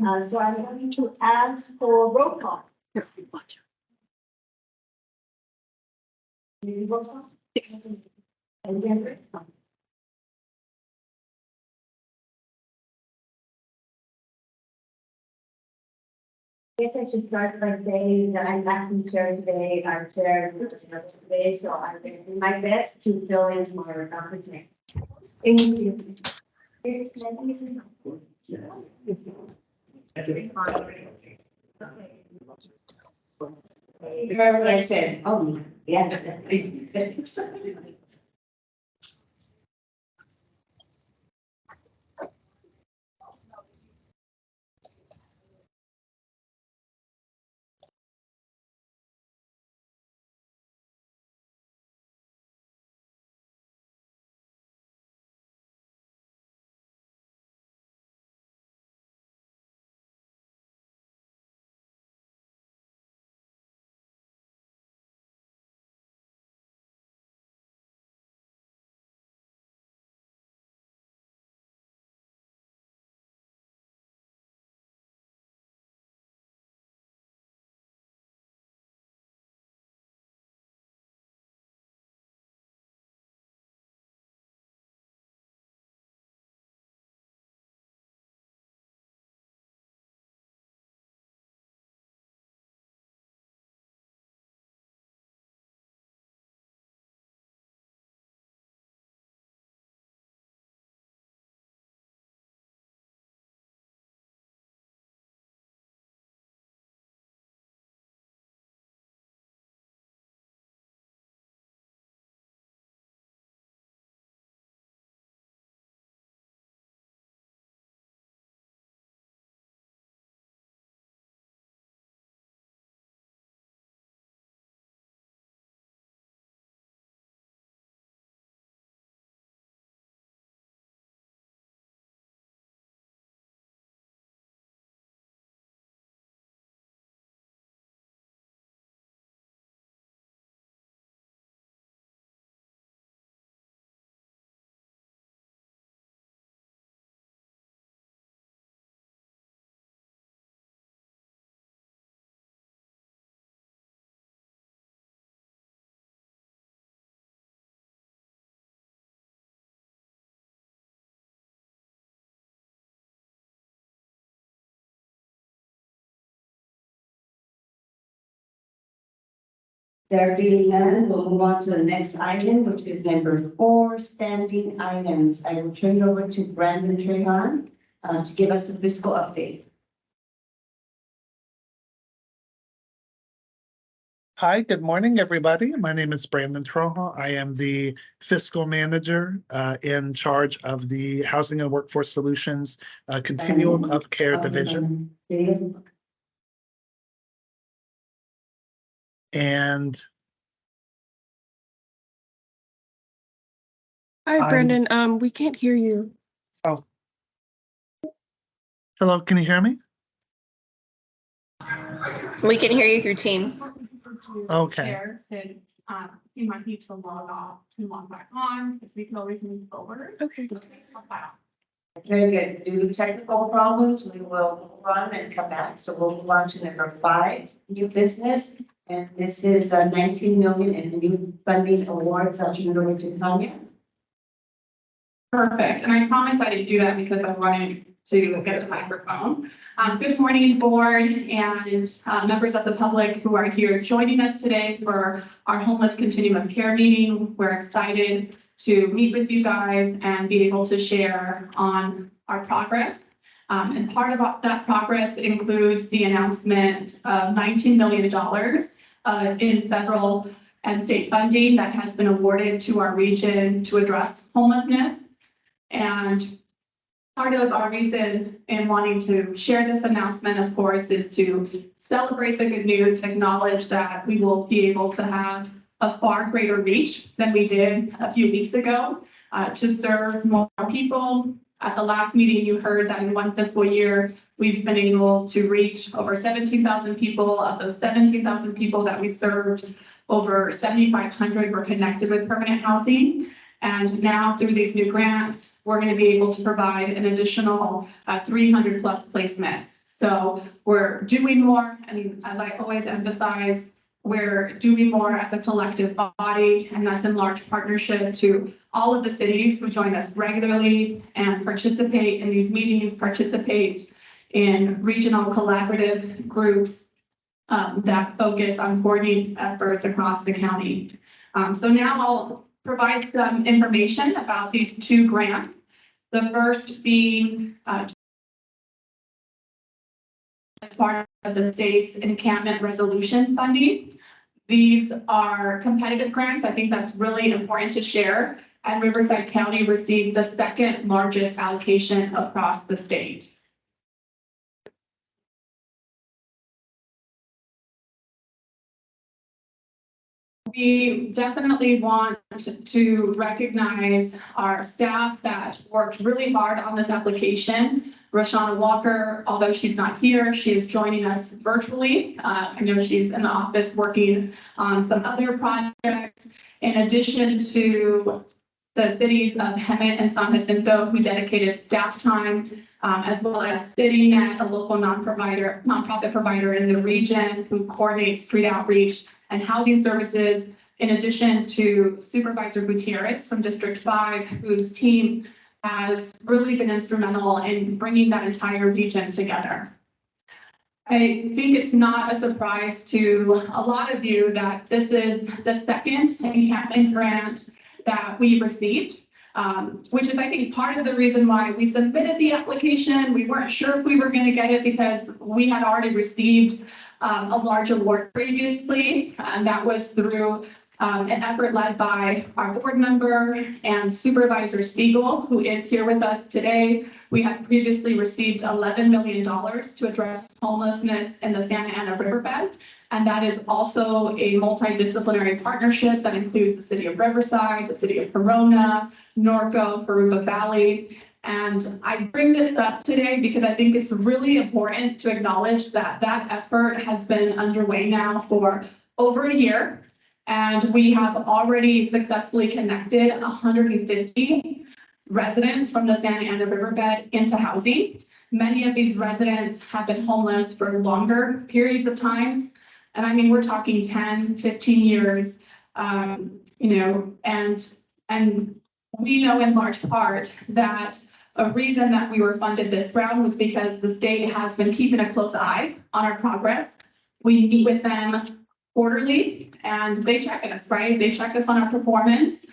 So I'm going to ask for roll call. Roll call? Yes. And then I guess I should start by saying that I'm acting chair today, our chair today, so I'm going to do my best to fill in for Dr. Thank you. Remember what I said? Oh, yeah. There being none, we'll move on to the next item, which is number 4, standing items. I will turn it over to Brandon Trehan to give us a fiscal update. Hi, good morning, everybody. My name is Brandon Troja. I am the fiscal manager in charge of the Housing and Workforce Solutions Continuum of Care Division. And Hi, Brandon. We can't hear you. oh, hello, can you hear me? We can hear you through Teams. Okay. Since you might need to log off to log back on, because we can always move forward. Okay. Very good. Due to technical problems, we will run and come back. So we'll move on to number 5, new business. And this is 19 million in new funding awards. I'll turn it over to Tanya. Perfect. And I promise I didn't do that because I'm running to get a microphone. Good morning, board and members of the public who are here joining us today for our Homeless Continuum of Care meeting. We're excited to meet with you guys and be able to share on our progress. And part of that progress includes the announcement of $19 million in federal and state funding that has been awarded to our region to address homelessness. And part of our reason in wanting to share this announcement, of course, is to celebrate the good news, acknowledge that we will be able to have a far greater reach than we did a few weeks ago to serve more people. At the last meeting, you heard that in one fiscal year, we've been able to reach over 17,000 people. Of those 17,000 people that we served, over 7,500 were connected with permanent housing. And now through these new grants, we're going to be able to provide an additional 300 plus placements. So we're doing more, and as I always emphasize, we're doing more as a collective body, and that's in large partnership to all of the cities who join us regularly and participate in these meetings, participate in regional collaborative groups that focus on coordinating efforts across the county. So now I'll provide some information about these two grants. The first being as part of the state's encampment resolution funding. These are competitive grants. I think that's really important to share. And Riverside County received the second largest allocation across the state. We definitely want to recognize our staff that worked really hard on this application. Roshana Walker, although she's not here, she is joining us virtually. I know she's in the office working on some other projects. In addition to the cities of Hemet and San Jacinto, who dedicated staff time, as well as sitting at a local nonprofit provider in the region who coordinates street outreach and housing services, in addition to Supervisor Gutierrez from District 5, whose team has really been instrumental in bringing that entire region together. I think it's not a surprise to a lot of you that this is the second encampment grant that we received, which is, I think, part of the reason why we submitted the application. We weren't sure if we were going to get it because we had already received a large award previously, and that was through an effort led by our board member and Supervisor Spiegel, who is here with us today. We had previously received $11 million to address homelessness in the Santa Ana Riverbed. And that is also a multidisciplinary partnership that includes the city of Riverside, the city of Corona, Norco, Paruba Valley. And I bring this up today because I think it's really important to acknowledge that that effort has been underway now for over a year. And we have already successfully connected 150 residents from the Santa Ana Riverbed into housing. Many of these residents have been homeless for longer periods of times. And I mean, we're talking 10, 15 years, and we know in large part that a reason that we were funded this round was because the state has been keeping a close eye on our progress. We meet with them quarterly and they check us, right? They check us on our performance.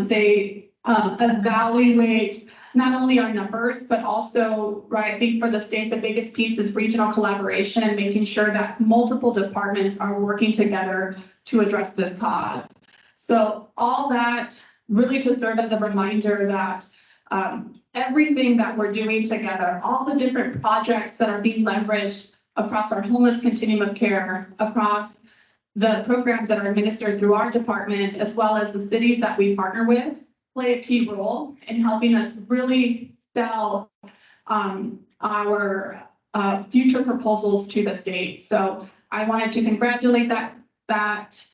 They evaluate not only our numbers, but also, right, I think for the state, the biggest piece is regional collaboration and making sure that multiple departments are working together to address this cause. So all that really to serve as a reminder that everything that we're doing together, all the different projects that are being leveraged across our homeless continuum of care, across the programs that are administered through our department, as well as the cities that we partner with, play a key role in helping us really sell our future proposals to the state. So I wanted to congratulate that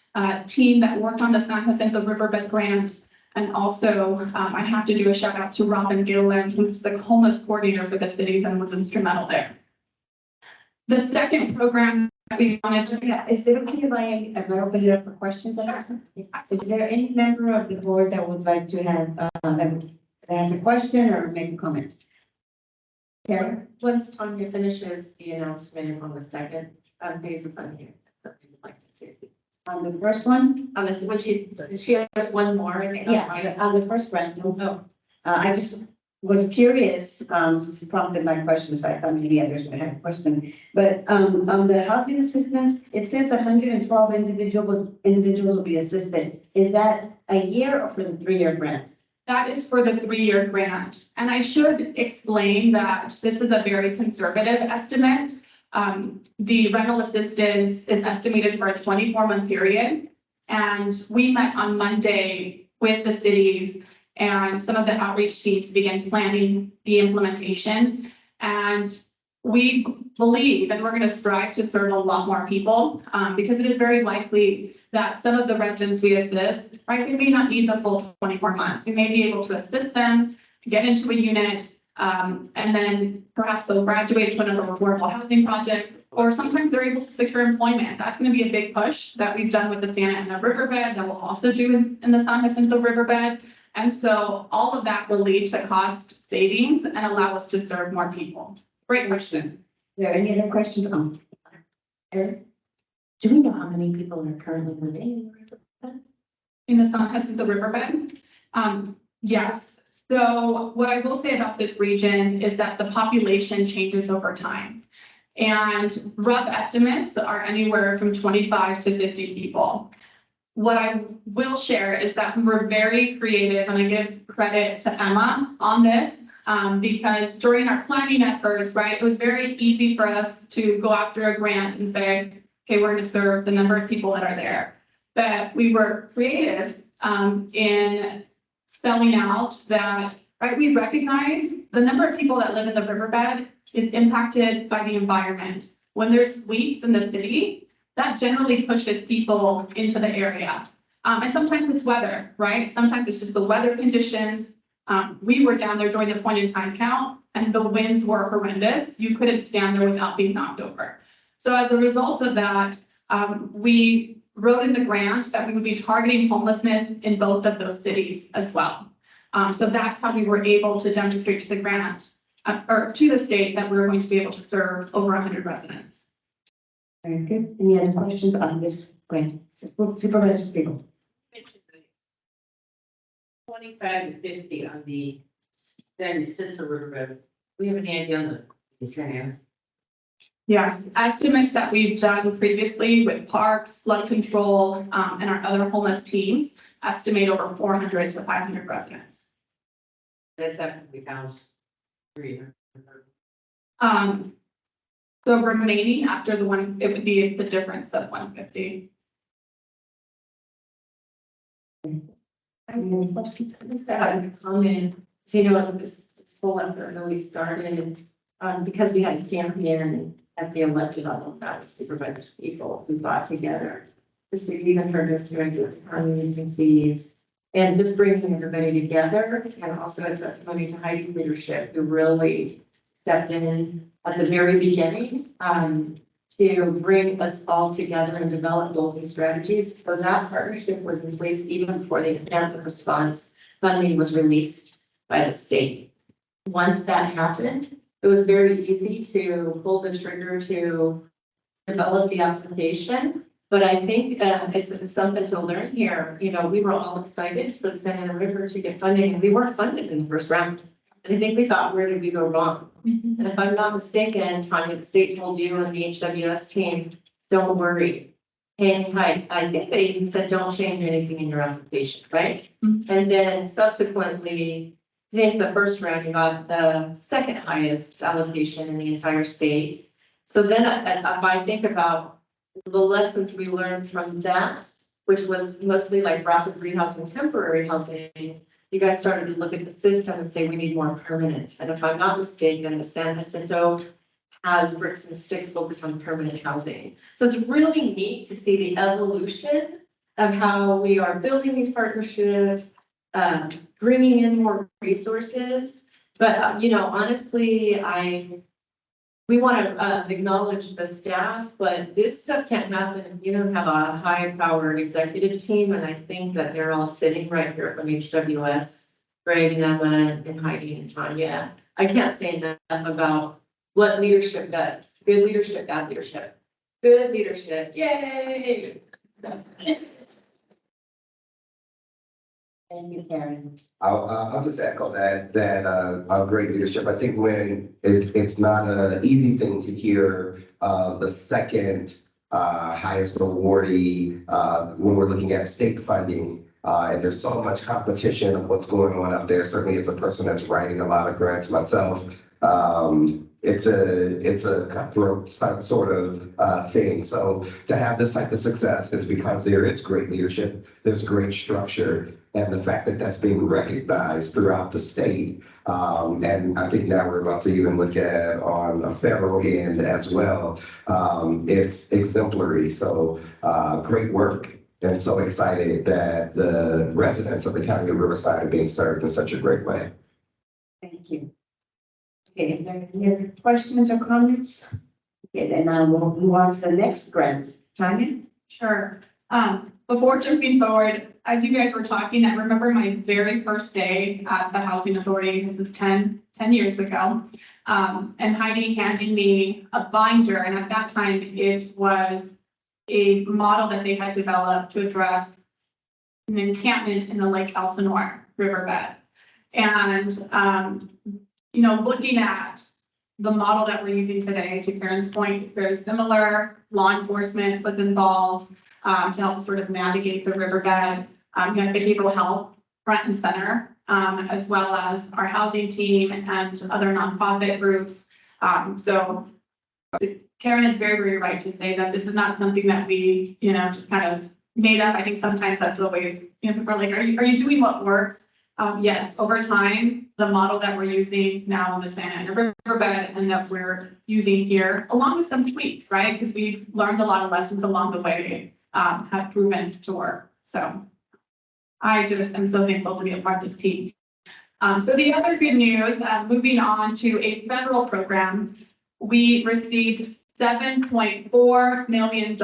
team that worked on the San Jacinto Riverbed grant. And also, I have to do a shout out to Robin Gillen, who's the homeless coordinator for the cities and was instrumental there. The second program that we wanted to, Is it okay if I open it up for questions? Is there any member of the board that would like to have, that has a question or make a comment? Sarah? Once Tanya finishes the announcement on the second phase of funding, that we would like to see. On the first one? On this, which she has one more. Yeah, on the first grant. I just was curious, this prompted my question, so I thought maybe others would have a question. But on the housing assistance, it says 112 individuals will be assisted. Is that a year or for the 3-year grant? that is for the 3-year grant. And I should explain that this is a very conservative estimate. The rental assistance is estimated for a 24-month period. And we met on Monday with the cities and some of the outreach teams to begin planning the implementation. And we believe, and we're going to strive to serve a lot more people, because it is very likely that some of the residents we assist, right, they may not need the full 24 months. We may be able to assist them, get into a unit, And then perhaps they'll graduate to another affordable housing project, or sometimes they're able to secure employment. That's going to be a big push that we've done with the Santa Ana Riverbed, that we'll also do in the San Jacinto Riverbed. And so all of that will lead to cost savings and allow us to serve more people. Great question. Are there any other questions on? Eric? Do we know how many people are currently living in the Riverbed? In the San Jacinto Riverbed? Yes. So what I will say about this region is that the population changes over time. And rough estimates are anywhere from 25 to 50 people. What I will share is that we were very creative, and I give credit to Emma on this, because during our planning efforts, right, it was very easy for us to go after a grant and say, okay, we're going to serve the number of people that are there. But we were creative in spelling out that, right, we recognize the number of people that live in the riverbed is impacted by the environment. When there's sweeps in the city, that generally pushes people into the area. And sometimes it's weather, right? Sometimes it's just the weather conditions. We were down there during the point in time count, and the winds were horrendous. You couldn't stand there without being knocked over. So as a result of that, we wrote in the grant that we would be targeting homelessness in both of those cities as well. So that's how we were able to demonstrate to the grant or to the state that we were going to be able to serve over 100 residents. Very good. Any other questions on this grant? Supervisor Spiegel. 25 to 50 on the San Jacinto Riverbed. We have any idea on the Santa? Yes, estimates that we've done previously with parks, flood control, and our other homeless teams estimate over 400 to 500 residents. That's after we house 300. So remaining after the one, it would be the difference of 150. Any questions? Just have a comment. So, you know, this whole effort really started, because we had a champion at the elected level, that was supervisors people who got together. Just we even heard this during the county agencies, and just bringing everybody together, and also a testimony to Heidi's leadership, who really stepped in at the very beginning, to bring us all together and develop goals and strategies. So that partnership was in place even before the pandemic response funding was released by the state. Once that happened, it was very easy to pull the trigger to develop the application. But I think it's something to learn here. You know, we were all excited for the Santa Ana River to get funding, and we weren't funded in the first round. And I think we thought, where did we go wrong? And if I'm not mistaken, Tanya, the state told you and the HWS team, don't worry, hang tight. I think they even said, don't change anything in your application, right? And then subsequently, I think the first round, you got the second highest allocation in the entire state. So then if I think about the lessons we learned from that, which was mostly like rapid rehousing and temporary housing, you guys started to look at the system and say, we need more permanent. And if I'm not mistaken, the San Jacinto has bricks and sticks focused on permanent housing. So it's really neat to see the evolution of how we are building these partnerships, bringing in more resources. But, you know, honestly, we want to acknowledge the staff, but this stuff can't happen if you don't have a high-powered executive team. And I think that they're all sitting right here from HWS, Greg and Emma and Heidi and Tanya. I can't say enough about what leadership does. Good leadership, bad leadership. Good leadership, yay! Thank you, Karen. I'll just echo that great leadership. I think when it's not an easy thing to hear the second highest awardee when we're looking at state funding. And there's so much competition of what's going on up there. Certainly as a person that's writing a lot of grants myself, it's a cutthroat sort of thing. So to have this type of success is because there is great leadership, there's great structure, and the fact that that's being recognized throughout the state. And I think now we're about to even look at on a federal end as well. It's exemplary. So great work. And so excited that the residents of the county of Riverside are being served in such a great way. Thank you. Okay, is there any other questions or comments? Okay, then we'll move on to the next grant. Tanya? Sure. Before jumping forward, as you guys were talking, I remember my very first day at the Housing Authority. This is 10 years ago. And Heidi handing me a binder, and at that time, it was a model that they had developed to address an encampment in the Lake Elsinore riverbed. And, you know, looking at the model that we're using today, to Karen's point, it's very similar. Law enforcement was involved to help sort of navigate the riverbed. You have behavioral health front and center, as well as our housing team and other nonprofit groups. So Karen is very, very right to say that this is not something that we, you know, just kind of made up. I think sometimes that's the ways, you know, people are like, are you doing what works? Yes, over time, the model that we're using now in the Santa Ana riverbed and that we're using here, along with some tweaks, right? Because we've learned a lot of lessons along the way, have proven to work. So I just am so thankful to be a part of this team. So the other good news, moving on to a federal program, we received $7.4 million,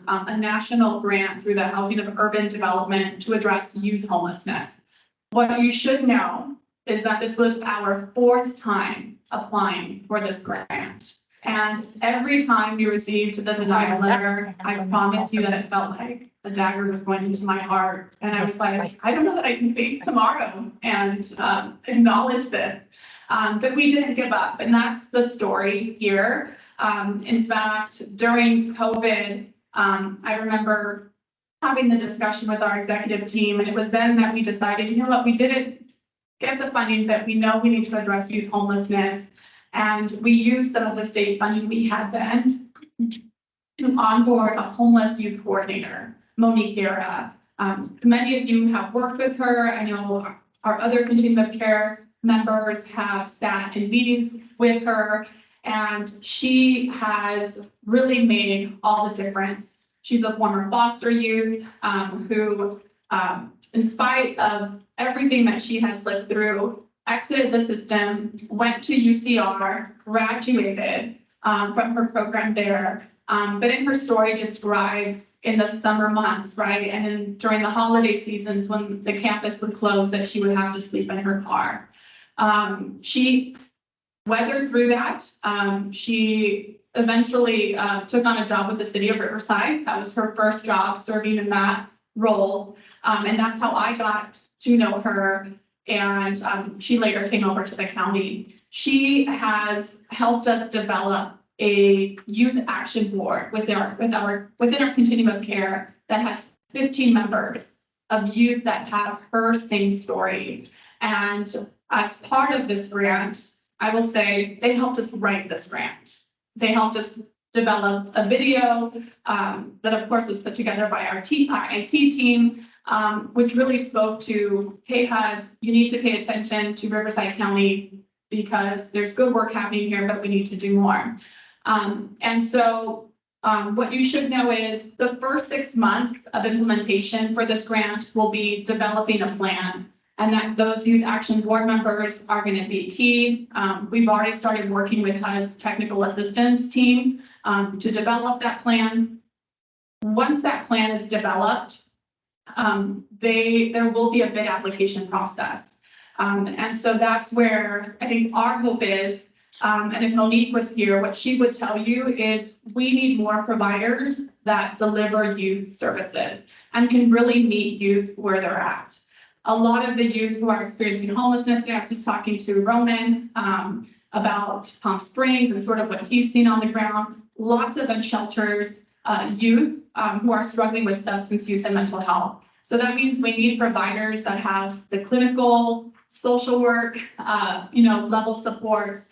a national grant through the Housing of Urban Development to address youth homelessness. What you should know is that this was our 4th time applying for this grant. And every time we received the denial letter, I promise you that it felt like a dagger was going into my heart. And I was like, I don't know that I can face tomorrow and acknowledge this. But we didn't give up, and that's the story here. In fact, during COVID, I remember having the discussion with our executive team, and it was then that we decided, you know what, we didn't get the funding that we know we need to address youth homelessness. And we used some of the state funding we had then to onboard a homeless youth coordinator, Monique Guerra. Many of you have worked with her. I know our other continuum of care members have sat in meetings with her, and she has really made all the difference. She's a former foster youth who, in spite of everything that she has lived through, exited the system, went to UCR, graduated from her program there. But in her story describes in the summer months, right? And then during the holiday seasons when the campus would close, that she would have to sleep in her car. She weathered through that. She eventually took on a job with the city of Riverside. That was her first job serving in that role. And that's how I got to know her. And she later came over to the county. She has helped us develop a youth action board within our continuum of care that has 15 members of youth that have her same story. And as part of this grant, I will say they helped us write this grant. They helped us develop a video that of course was put together by our IT team, which really spoke to, hey HUD, you need to pay attention to Riverside County because there's good work happening here, but we need to do more. And so what you should know is the first 6 months of implementation for this grant will be developing a plan, and that those youth action board members are going to be key. We've already started working with HUD's technical assistance team to develop that plan. Once that plan is developed, there will be a bid application process. And so that's where I think our hope is, and if Monique was here, what she would tell you is we need more providers that deliver youth services and can really meet youth where they're at. A lot of the youth who are experiencing homelessness, I was just talking to Roman about Palm Springs and sort of what he's seen on the ground. Lots of unsheltered youth who are struggling with substance use and mental health. So that means we need providers that have the clinical, social work, level supports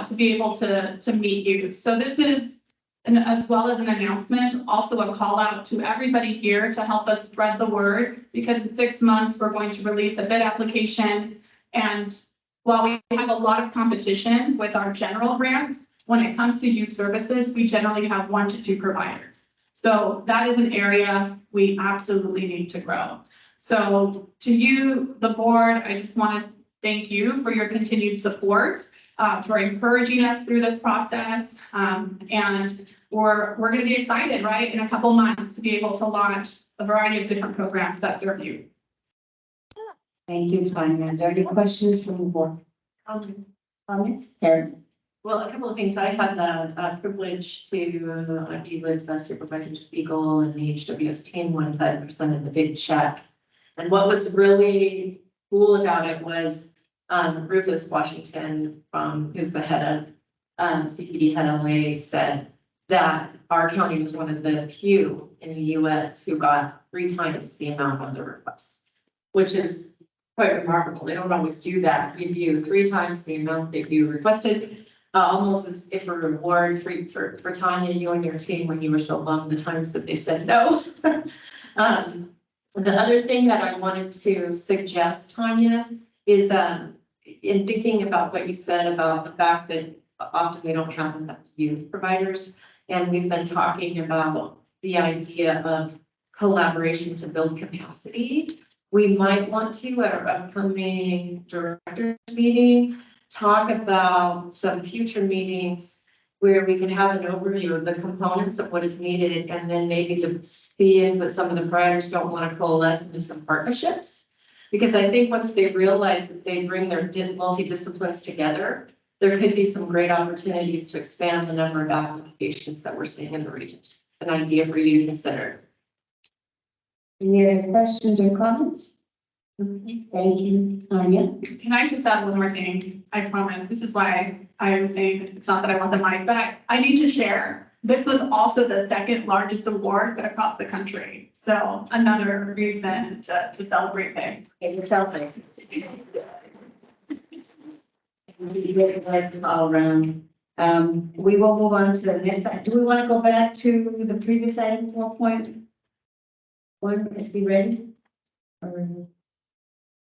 to be able to meet youth. So this is, as well as an announcement, also a call out to everybody here to help us spread the word, because in 6 months, we're going to release a bid application. And while we have a lot of competition with our general grants, when it comes to youth services, we generally have 1 to 2 providers. So that is an area we absolutely need to grow. So to you, the board, I just want to thank you for your continued support. for encouraging us through this process. And we're going to be excited, right, in a couple months to be able to launch a variety of different programs that serve you. Thank you, Tanya. Is there any questions from the board? Comments? Karen? Well, a couple of things. I had the privilege to be with Supervisor Spiegel and the HWS team when I presented the big check. And what was really cool about it was Rufus Washington, who's the head of CPD head LA, said that our county was one of the few in the US who got 3 times the amount on the requests, which is quite remarkable. They don't always do that. Give you 3 times the amount that you requested. Almost as if a reward for Tanya, you and your team, when you were so long, the times that they said no. The other thing that I wanted to suggest, Tanya, is in thinking about what you said about the fact that often they don't have enough youth providers. And we've been talking about the idea of collaboration to build capacity. We might want to, at our upcoming directors meeting, talk about some future meetings where we can have an overview of the components of what is needed, and then maybe to see if some of the providers don't want to coalesce into some partnerships. Because I think once they realize that they bring their multidisciplines together, there could be some great opportunities to expand the number of applications that we're seeing in the region. Just an idea for you to consider. Any other questions or comments? Thank you, Tanya. Can I just add one more thing? I promise. This is why I was saying it's not that I want the mic, but I need to share. This was also the 2nd largest award across the country. So another reason to celebrate May. It celebrates. All around. We will move on to the next. Do we want to go back to the previous item 4.1? Is he ready?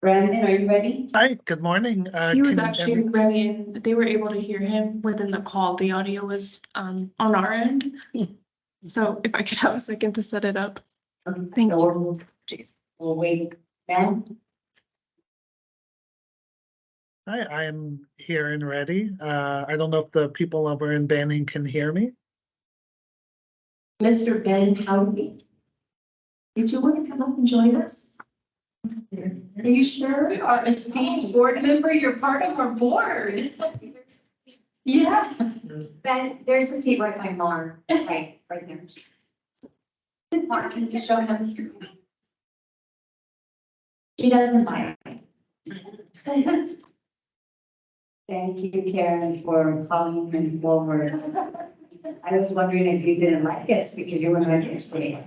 Brandon, are you ready? Hi, good morning. He was can actually every- ready and they were able to hear him within the call. The audio was on our end. So if I could have a second to set it up. Thank So you. Jeez. We'll wait now. Hi, I am here and ready. I don't know if the people over in Banning can hear me. Mr. Ben Howdy, did you want to come up and join us? Are you sure? Our esteemed board member, you're part of our board. Yeah. Ben, there's a seat right by Mark, right there. Mark, can you show him? She doesn't mind. Thank you, Karen, for calling him forward. I was wondering if you didn't like us because you were not here today.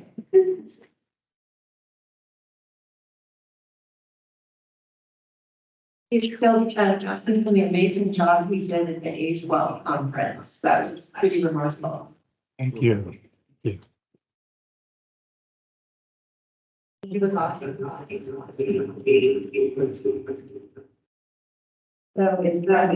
It's still Justin for the amazing job we did at the Age Well conference. That was pretty remarkable. Thank you. It was awesome. So it's not.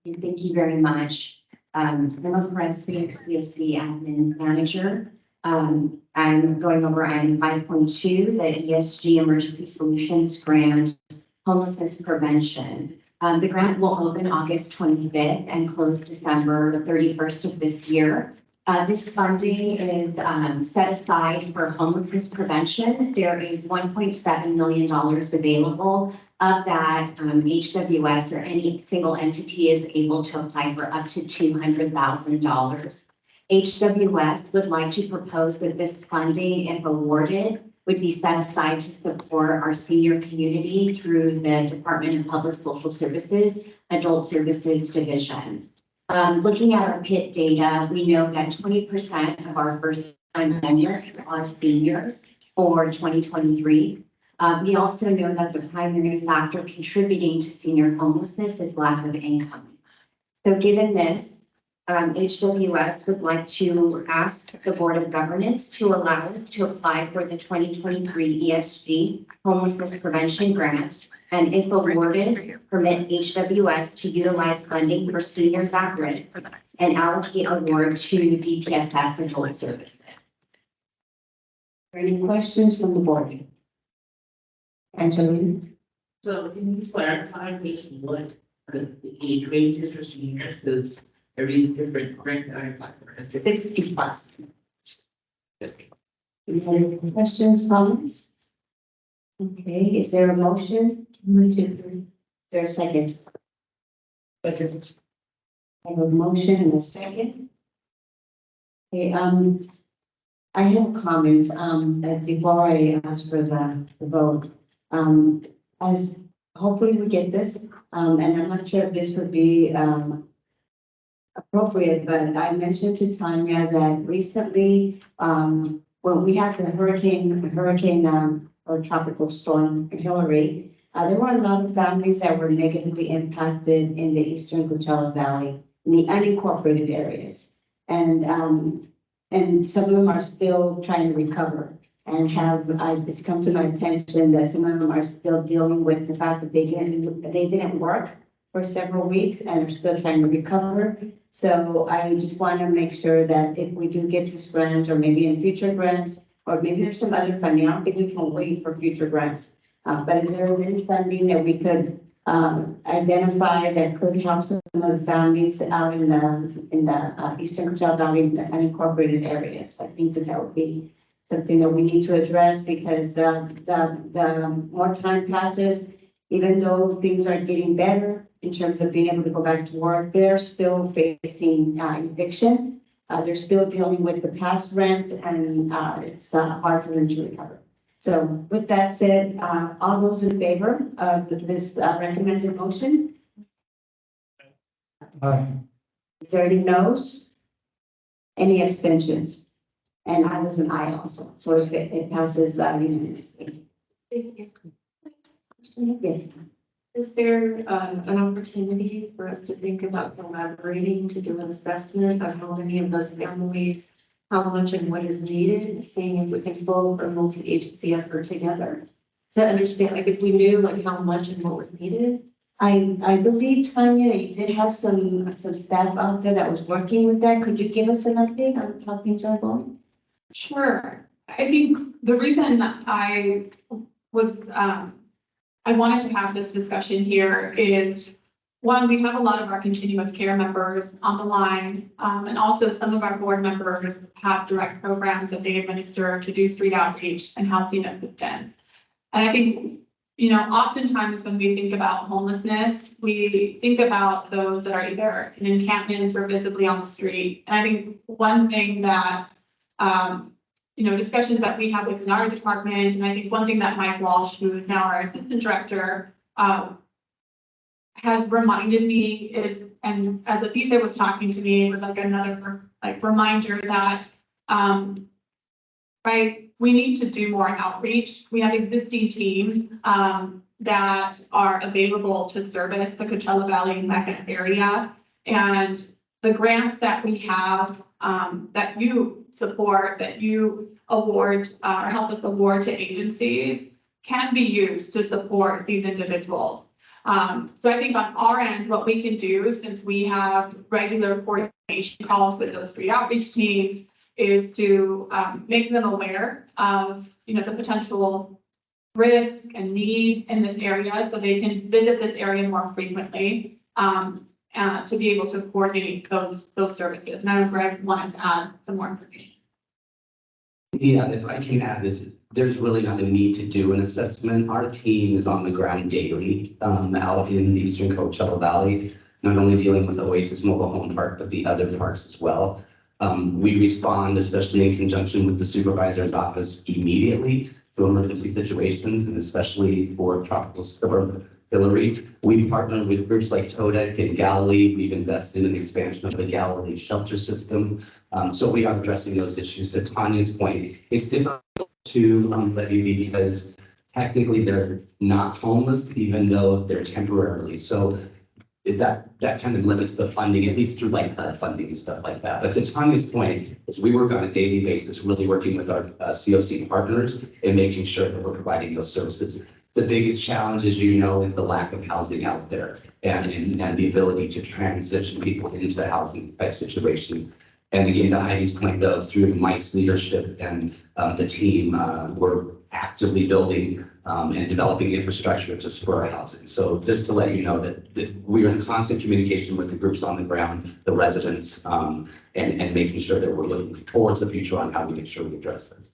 Thank you very much. I'm a president, CoC admin manager. I'm going over item 5.2, the ESG Emergency Solutions Grant, Homelessness Prevention. The grant will open August 25th and close December 31st of this year. This funding is set aside for homelessness prevention. There is $1.7 million available. Of that, HWS or any single entity is able to apply for up to $200,000. HWS would like to propose that this funding, if awarded, would be set aside to support our senior community through the Department of Public Social Services, Adult Services Division. Looking at our PIT data, we know that 20% of our first-time members are seniors for 2023. We also know that the primary factor contributing to senior homelessness is lack of income. So given this, HWS would like to ask the Board of Governance to allow us to apply for the 2023 ESG Homelessness Prevention Grant, and if awarded, permit HWS to utilize funding for seniors at risk and allocate award to DPSS Adult Services. Are there any questions from the board? Angelina? So can you clarify which what the age ranges for seniors, because every different grant that I apply for is 60 plus. Any other questions, comments? Okay, is there a motion? Is there a second? I have a motion and a second. Okay, I have comments, before I ask for the vote. As hopefully we get this, and I'm not sure if this would be, appropriate, but I mentioned to Tanya that recently, when we had the hurricane or tropical storm Hillary, there were a lot of families that were negatively impacted in the Eastern Coachella Valley, in the unincorporated areas. And some of them are still trying to recover and it's come to my attention that some of them are still dealing with the fact that they didn't work for several weeks and are still trying to recover. So I just want to make sure that if we do get this grant, or maybe in future grants, or maybe there's some other funding, I don't think we can wait for future grants. But is there any funding that we could identify that could help some of the families out in the Eastern Coachella Valley, in the unincorporated areas? I think that would be something that we need to address, because the more time passes, even though things are getting better in terms of being able to go back to work, they're still facing eviction. They're still dealing with the past rents, and it's hard for them to recover. So with that said, all those in favor of this recommended motion? Is there any no's? Any abstentions? And I was an aye also, so if it passes unanimously. Yes. Is there an opportunity for us to think about collaborating to do an assessment of how many of those families, how much and what is needed, and seeing if we can pull a multi-agency effort together to understand, like, if we knew like how much and what was needed? I believe, Tanya, that you did have some staff out there that was working with that. Could you give us an update on how things are going? Sure. I think the reason I was, I wanted to have this discussion here is, one, we have a lot of our continuum of care members on the line, and also some of our board members have direct programs that they administer to do street outreach and housing assistance. And I think, you know, oftentimes when we think about homelessness, we think about those that are either in encampments or visibly on the street. And I think one thing that, you know, discussions that we have within our department, and I think one thing that Mike Walsh, who is now our assistant director, has reminded me is, and as Adisa was talking to me, it was like another like reminder that, right, we need to do more outreach. We have existing teams that are available to service the Coachella Valley and Mecca area. And the grants that we have that you support, that you award or help us award to agencies can be used to support these individuals. So I think on our end, what we can do, since we have regular coordination calls with those 3 outreach teams, is to make them aware of, the potential risk and need in this area, so they can visit this area more frequently, to be able to coordinate those services. And I know Greg wanted to add some more information. Yeah, if I can add is, there's really not a need to do an assessment. Our team is on the ground daily, out in the Eastern Coachella Valley, not only dealing with Oasis Mobile Home Park, but the other parks as well. We respond, especially in conjunction with the supervisor's office, immediately to emergency situations, and especially for tropical storm Hillary. We partner with groups like TODEC and Galilee. We've invested in an expansion of the Galilee shelter system. So we are addressing those issues. To Tanya's point, it's difficult to levy because technically they're not homeless, even though they're temporarily. So that kind of limits the funding, at least through like funding and stuff like that. But to Tanya's point, is we work on a daily basis, really working with our CoC partners and making sure that we're providing those services. The biggest challenge, as you know, is the lack of housing out there and the ability to transition people into housing type situations. And again, to Heidi's point, though, through Mike's leadership and the team, we're actively building and developing infrastructure to spur housing. So just to let you know that we are in constant communication with the groups on the ground, the residents, and making sure that we're looking towards the future on how we make sure we address this.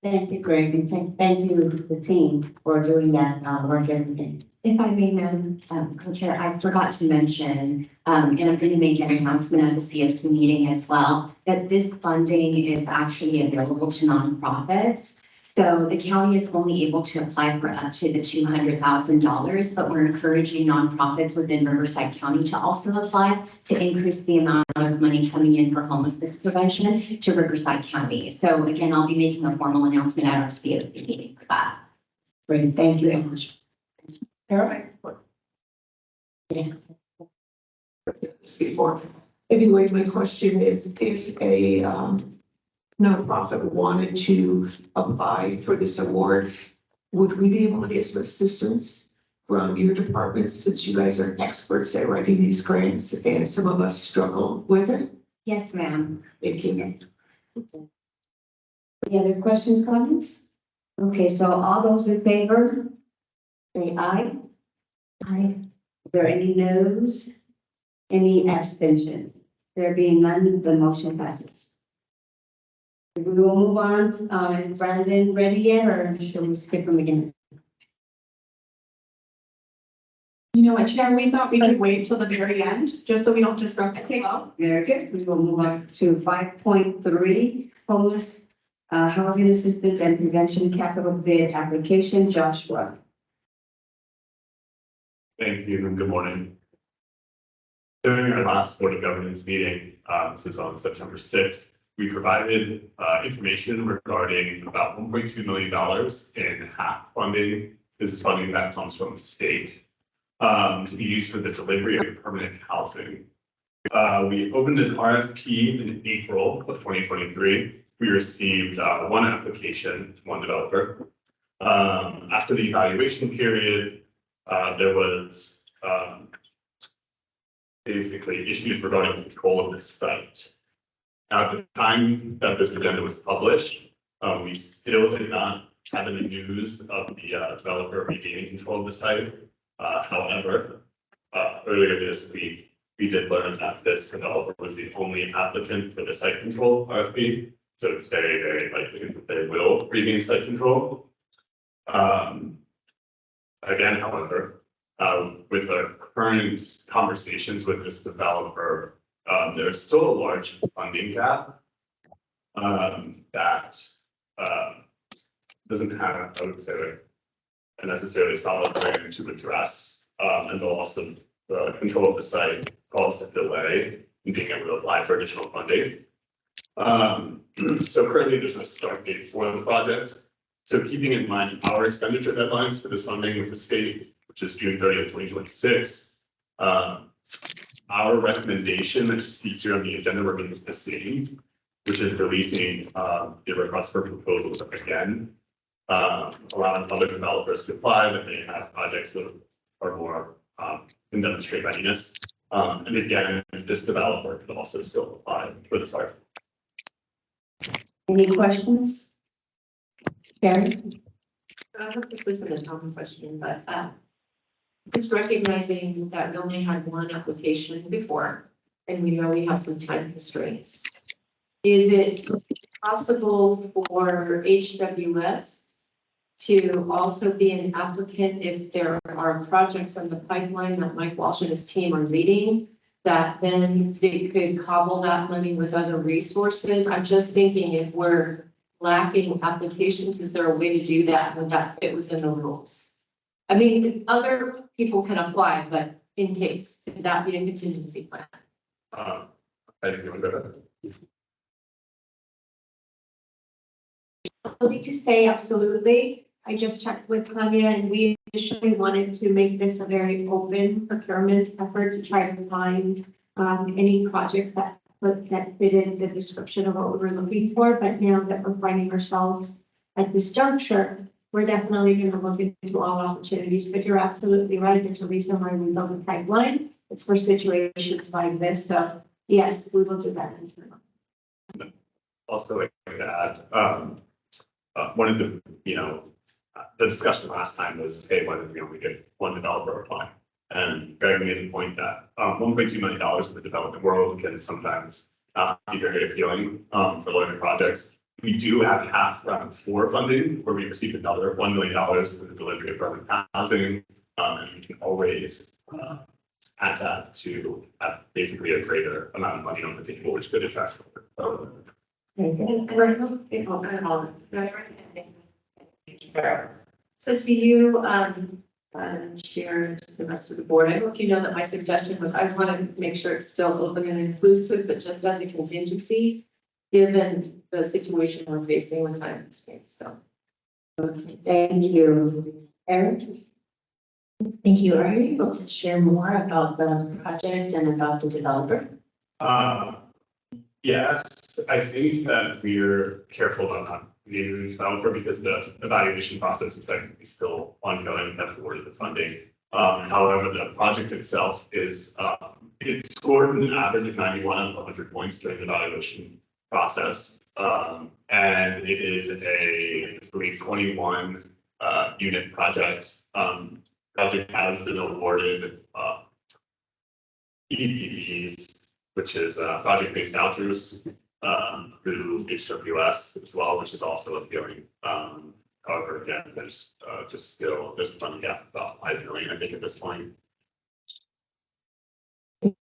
Thank you, Greg, and thank you, the team, for doing that work every day. If I may, Madam Co-Chair, I forgot to mention, and I'm going to make an announcement at the CoC meeting as well, that this funding is actually available to nonprofits. So the county is only able to apply for up to the $200,000, but we're encouraging nonprofits within Riverside County to also apply to increase the amount of money coming in for homelessness prevention to Riverside County. So again, I'll be making a formal announcement at our CoC meeting for that. Great, thank you very much. Anyway, my question is, if a nonprofit wanted to apply for this award, would we be able to get some assistance from your department, since you guys are experts at writing these grants and some of us struggle with it? Yes, ma'am. Thank you. Any other questions, comments? Okay, so all those in favor, say aye. Aye. Is there any noes? Any abstention? There being none, the motion passes. We will move on. Is Brandon ready yet, or should we skip him again? You know what, Chair, we thought we could wait till the very end, just so we don't disrupt the flow. Very good. We will move on to 5.3, homeless housing assistance and prevention capital bid application. Joshua. Thank you and good morning. During our last Board of Governance meeting, this is on September 6th, we provided information regarding about $1.2 million in HAP funding. This is funding that comes from the state to be used for the delivery of permanent housing. We opened an RFP in April of 2023. We received one application, one developer. After the evaluation period, there was basically issues regarding control of the site. Now, at the time that this agenda was published, we still did not have any news of the developer regaining control of the site. However, earlier this week, we did learn that this developer was the only applicant for the site control RFP. So it's very, very likely that they will regain site control. Again, however, with the current conversations with this developer, there's still a large funding gap that doesn't have, I would say, a necessarily solid plan to address, and also the control of the site caused a delay in being able to apply for additional funding. So currently there's no start date for the project. So keeping in mind our expenditure deadlines for this funding with the state, which is June 30th, 2026, our recommendation that you see here on the agenda remains the same, which is releasing the request for proposals again, allowing other developers to apply that may have projects that are more can demonstrate readiness. And again, this developer could also still apply for this art. Any questions? Karen? I hope this isn't a common question, but, just recognizing that we only had one application before, and we know we have some time constraints. Is it possible for HWS to also be an applicant if there are projects in the pipeline that Mike Walsh and his team are leading, that then they could cobble that money with other resources? I'm just thinking if we're lacking applications, is there a way to do that? Would that fit within the rules? I mean, other people can apply, but in case, could that be a contingency plan? I think you want to go ahead. Ability to say absolutely. I just checked with Tanya and we initially wanted to make this a very open procurement effort to try to find any projects that fit in the description of what we were looking for. But now that we're finding ourselves at this juncture, we're definitely going to look into all opportunities. But you're absolutely right. There's a reason why we build a pipeline. It's for situations like this. So yes, we will do that. Also, like that, one of the, the discussion last time was, hey, whether we only get one developer apply. And Greg made the point that $1.2 million in the development world can sometimes be very appealing for larger projects. We do have half round 4 funding where we received another $1 million for the delivery of permanent housing. And we can always add that to basically a greater amount of money on the table, which could attract. So to you, Chair, to the rest of the board, I hope you know that my suggestion was I want to make sure it's still open and inclusive, but just as a contingency, given the situation we're facing with time constraints. So. Okay, thank you. Erin? Thank you. Are you able to share more about the project and about the developer? Yes, I think that we're careful about not naming the developer because the evaluation process is technically still ongoing. That's awarded the funding. However, the project itself is it scored an average of 91 out of 100 points during the evaluation process. And it is I believe 21 unit project. Project has been awarded EPPs, which is project-based vouchers through HWS as well, which is also appealing. However, again, there's there's a funding gap about $5 million, I think, at this point.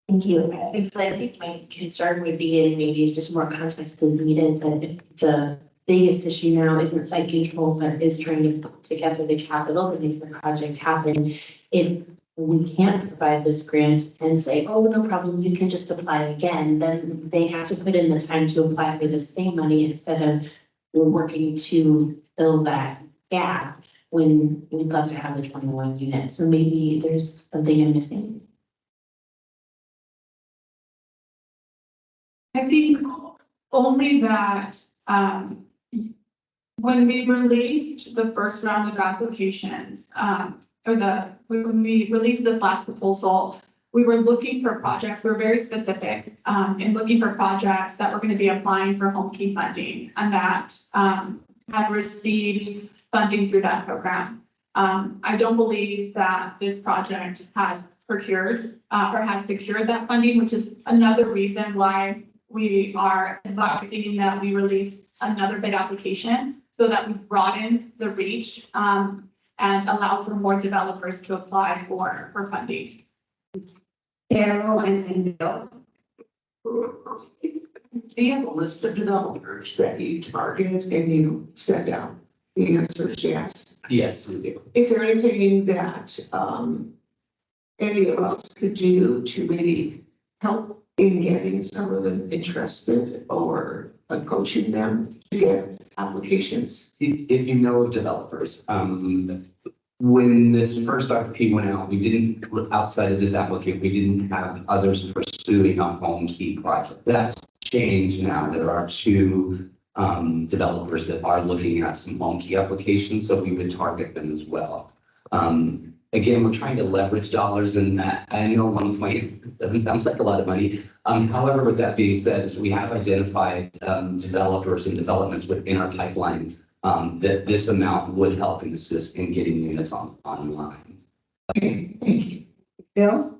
Thank you. Because I think my concern would be, and maybe just more context is needed, that if the biggest issue now isn't site control, but is trying to put together the capital to make the project happen. If we can't provide this grant and say, oh, no problem, you can just apply again, then they have to put in the time to apply for the same money instead of working to fill that gap when we'd love to have the 21 units. So maybe there's something I'm missing. I think only that when we released the first round of applications, when we released this last proposal, we were looking for projects. We were very specific in looking for projects that were going to be applying for home key funding and that had received funding through that program. I don't believe that this project has procured or has secured that funding, which is another reason why we are advising that we release another bid application so that we broaden the reach and allow for more developers to apply for funding. Carol and Bill. Do you have a list of developers that you target and you set down? The answer is yes. Yes, we do. Is there anything that any of us could do to maybe help in getting some of them interested or approaching them to get applications? If you know of developers, when this first RFP went out, we didn't, outside of this applicant, we didn't have others pursuing a home key project. That's changed now. There are 2 developers that are looking at some home key applications, so we would target them as well. Again, we're trying to leverage dollars and I know 1 point sounds like a lot of money. However, with that being said, we have identified developers and developments within our pipeline that this amount would help and assist in getting units online. Okay, thank you. Bill?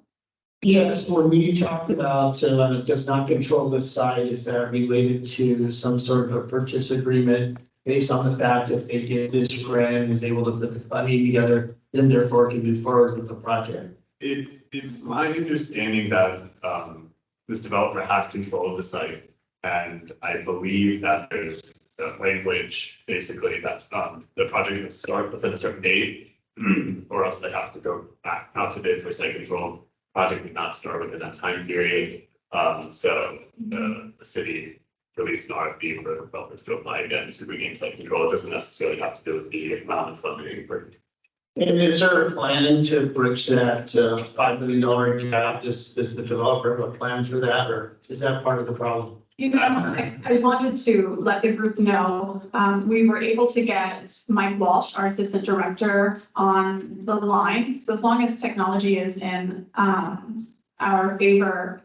Yes, when we talked about, does not control the site, is that related to some sort of a purchase agreement based on the fact if they get this grant and is able to put the funding together, then therefore can move forward with the project? It's my understanding that, this developer had control of the site. And I believe that there's the language, basically, that, the project will start within a certain date. Or else they have to go back out to bid for site control. Project did not start within that time period. So the city released an RFP for developers to apply again to regain site control. It doesn't necessarily have to do with the amount of funding. And is there a plan to bridge that $5 million gap? Does the developer have a plan for that, or is that part of the problem? You know, I wanted to let the group know, we were able to get Mike Walsh, our assistant director, on the line. So as long as technology is in our favor,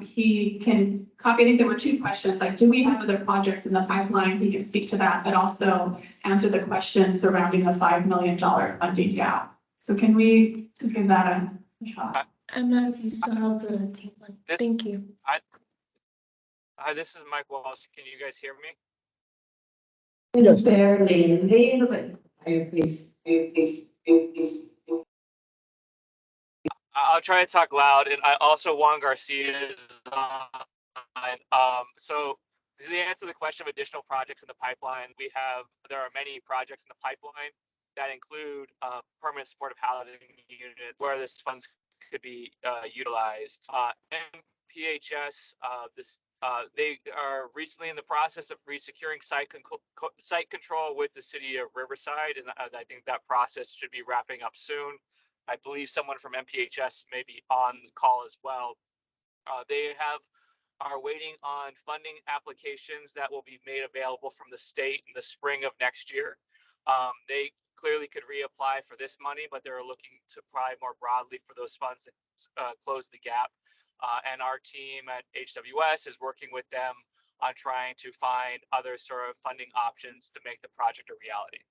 he can copy. I think there were 2 questions, like, do we have other projects in the pipeline? He can speak to that, but also answer the question surrounding the $5 million funding gap. So can we give that a shot? Emma, if you still have the team, thank you. Hi, this is Mike Walsh. Can you guys hear me? Yes. Barely, a little bit. Please. I'll try to talk loud, and I also Juan Garcia is on. So to answer the question of additional projects in the pipeline, there are many projects in the pipeline that include permanent supportive housing units where this funds could be utilized. MPHS, they are recently in the process of resecuring site control with the city of Riverside, and I think that process should be wrapping up soon. I believe someone from MPHS may be on the call as well. They are waiting on funding applications that will be made available from the state in the spring of next year. They clearly could reapply for this money, but they're looking to apply more broadly for those funds to close the gap. And our team at HWS is working with them on trying to find other sort of funding options to make the project a reality.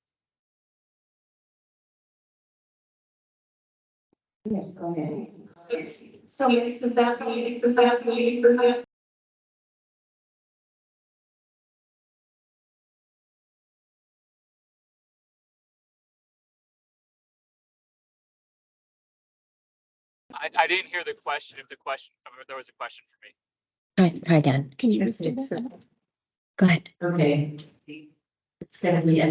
Yes, go ahead. So, I didn't hear the question. If there was a question for me. Try again. Can you restate that? Go ahead. Okay. It's gonna be Go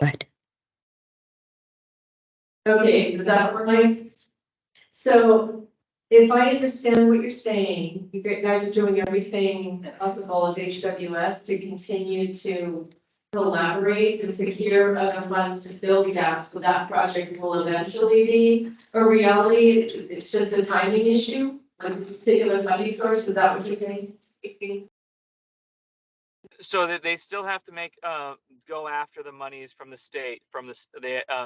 ahead. okay, does that work, Mike? So if I understand what you're saying, you guys are doing everything possible as HWS to continue to collaborate to secure other funds to fill gaps, so that project will eventually be a reality. It's just a timing issue with a particular funding source. Is that what you're saying? So that they still have to go after the monies from the state, from the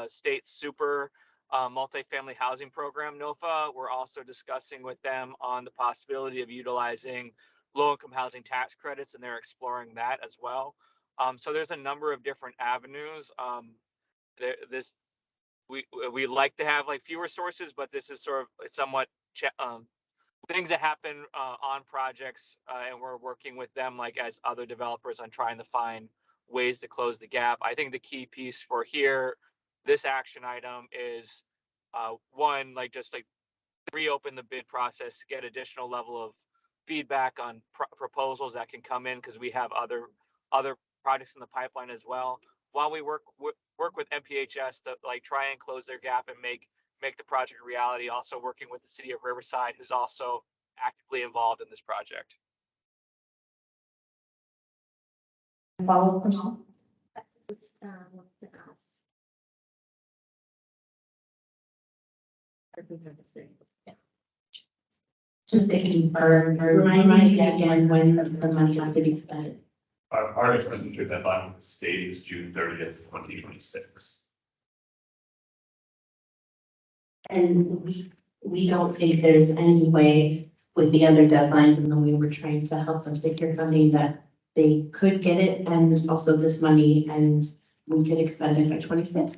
state super multifamily housing program, NOFA. We're also discussing with them on the possibility of utilizing low-income housing tax credits, and they're exploring that as well. So there's a number of different avenues. We like to have like fewer sources, but this is sort of somewhat things that happen on projects, and we're working with them like as other developers on trying to find ways to close the gap. I think the key piece for this action item is one, like just like reopen the bid process to get additional level of feedback on proposals that can come in, because we have other projects in the pipeline as well. While we work with MPHS to like try and close their gap and make the project a reality, also working with the city of Riverside, who's also actively involved in this project. Follow-up question? Just to confirm, or remind me again when the money has to be spent. Our expenditure deadline with the state is June 30th, 2026. And we don't think there's any way with the other deadlines and the way we're trying to help them secure funding that they could get it and also this money and we could extend it by 26.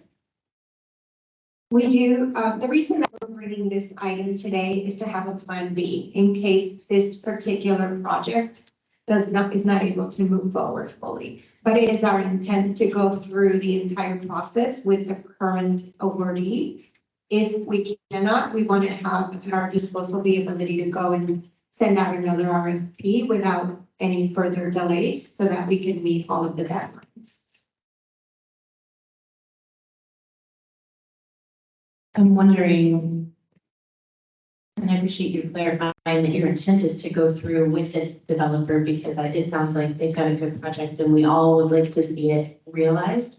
We do, the reason that we're bringing this item today is to have a plan B in case this particular project is not able to move forward fully. But it is our intent to go through the entire process with the current awardee. If we cannot, we want to have at our disposal the ability to go and send out another RFP without any further delays so that we can meet all of the deadlines. I'm wondering, and I appreciate you clarifying that your intent is to go through with this developer because it sounds like they've got a good project and we all would like to see it realized.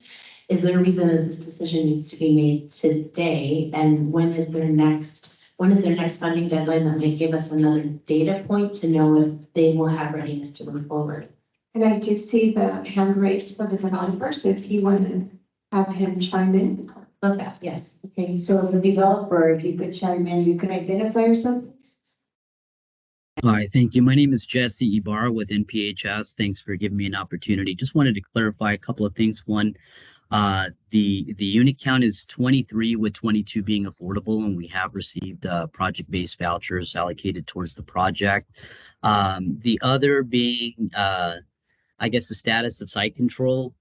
Is there a reason that this decision needs to be made today? And when is their next funding deadline that may give us another data point to know if they will have readiness to move forward? And I do see the hand raised for the developer, so if you want to have him chime in. Love that, yes. Okay, so the developer, if you could chime in, you can identify yourself, please. Hi, thank you. My name is Jesse Ibarra with NPHS. Thanks for giving me an opportunity. Just wanted to clarify a couple of things. One, the unit count is 23 with 22 being affordable, and we have received project-based vouchers allocated towards the project. The other being, I guess, the status of site control.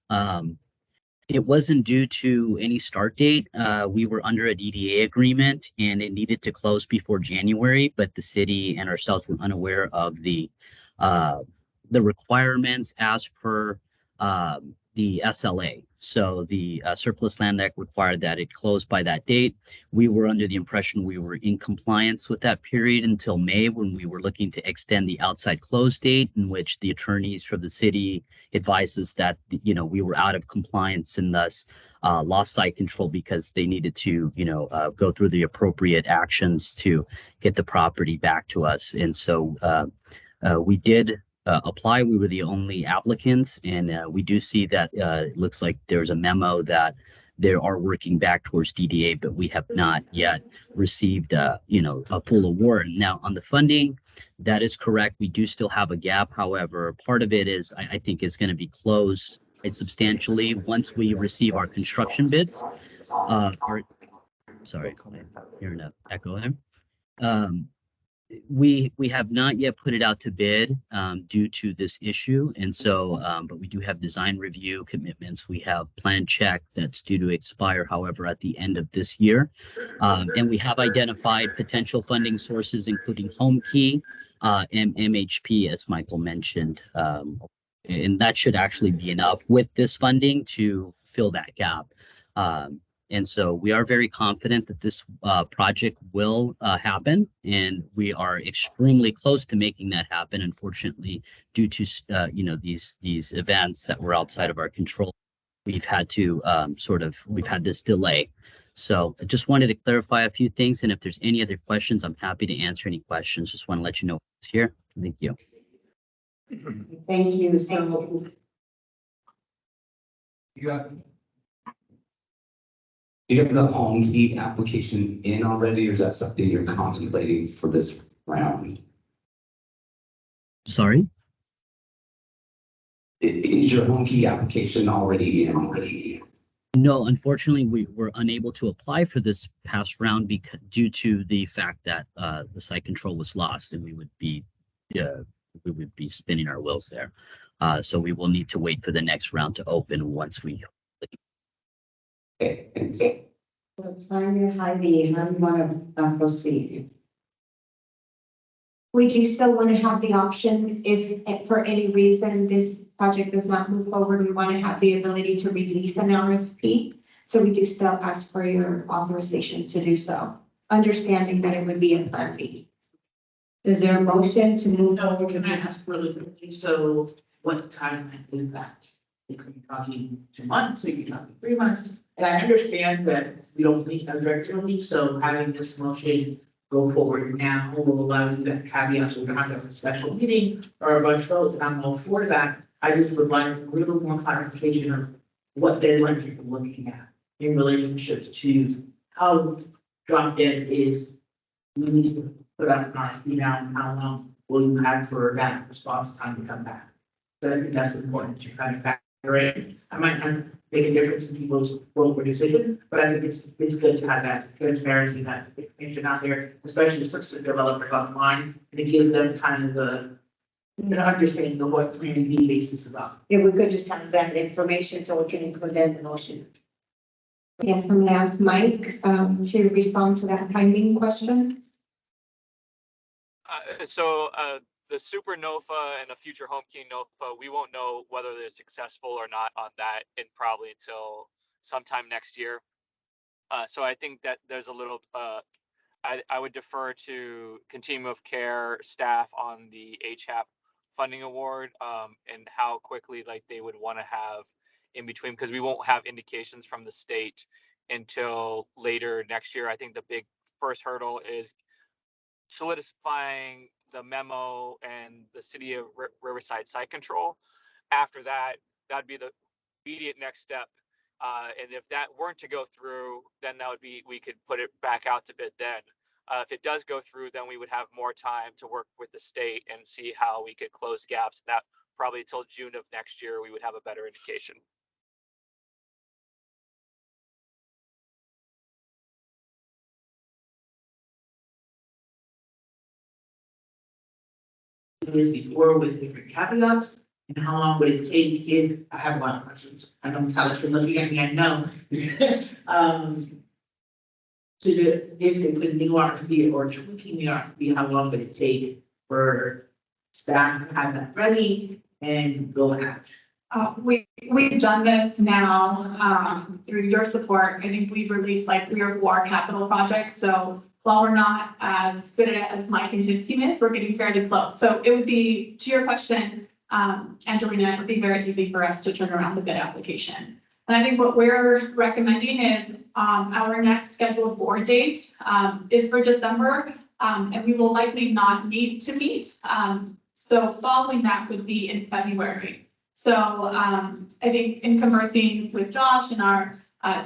It wasn't due to any start date. We were under a DDA agreement and it needed to close before January, but the city and ourselves were unaware of the requirements as per the SLA. So the Surplus Land Act required that it closed by that date. We were under the impression we were in compliance with that period until May, when we were looking to extend the outside close date, in which the attorneys for the city advised us that, you know, we were out of compliance and thus lost site control because they needed to, you know, go through the appropriate actions to get the property back to us. And so we did apply. We were the only applicants, and we do see that it looks like there's a memo that they are working back towards DDA, but we have not yet received, you know, a full award. Now, on the funding, that is correct. We do still have a gap. However, part of it is, I think, is going to be closed quite substantially once we receive our construction bids. Sorry, I'm hearing an echo there. We have not yet put it out to bid due to this issue. And so, but we do have design review commitments. We have plan check that's due to expire, however, at the end of this year. And we have identified potential funding sources, including HomeKey and MHP, as Michael mentioned. And that should actually be enough with this funding to fill that gap. And so we are very confident that this project will happen, and we are extremely close to making that happen. Unfortunately, due to you know, these events that were outside of our control, we've had to we've had this delay. So I just wanted to clarify a few things, and if there's any other questions, I'm happy to answer any questions. Just want to let you know it's here. Thank you. Thank you. So Do you have the HomeKey application in already, or is that something you're contemplating for this round? Sorry? Is your HomeKey application already in? No, unfortunately, we were unable to apply for this past round because due to the fact that the site control was lost, and we would be spinning our wheels there. So we will need to wait for the next round to open once we. Okay, thanks. So Tanya, Heidi, how do you want to proceed? We do still want to have the option if for any reason this project does not move forward, we want to have the ability to release an RFP. So we do still ask for your authorization to do so, understanding that it would be a plan B. Is there a motion to move No, forward? can I ask really quickly, so what timeline is that? You could be talking 2 months, you could be talking 3 months, and I understand that we don't meet regularly, so having this motion go forward now will allow you to caveats, we're gonna have a special meeting or a bunch vote, and I'm all for that. I just would like a little more clarification of what deadlines you're looking at in relationships to how dropped in is we need to put out an RFP now, and how long will you have for that response time to come back? So I think that's important to kind of factor in. I might not make a difference in people's vote or decision, but I think it's good to have that transparency, that information out there, especially since the developers online, and it gives them kind of the understanding of what Plan B base is about. If we could just have that information so we can include that in the motion. Yes, I'm gonna ask Mike, to respond to that timing question. The supernova and a future home key nova, we won't know whether they're successful or not on that in probably until sometime next year. So I think that there's a little, I would defer to Continuum of Care staff on the HAP funding award, and how quickly like they would want to have in between, because we won't have indications from the state until later next year. I think the big first hurdle is solidifying the memo and the city of Riverside site control. After that, that'd be the immediate next step. And if that weren't to go through, then that would be, we could put it back out to bid then. If it does go through, then we would have more time to work with the state and see how we could close gaps. That probably till June of next year, we would have a better indication. Years before with different caveats, and how long would it take if, I have a lot of questions, I know Tyler's been looking at me, I know. To do, if they put new RFP or tweaking the RFP, how long would it take for staff to have that ready and go out? We've done this now, through your support. I think we've released like 3 or 4 capital projects. So while we're not as good at it as Mike and his team is, we're getting fairly close. So it would be, to your question, Angelina, it would be very easy for us to turn around the bid application. And I think what we're recommending is, our next scheduled board date, is for December, and we will likely not need to meet. So following that would be in February. So, I think in conversing with Josh and our,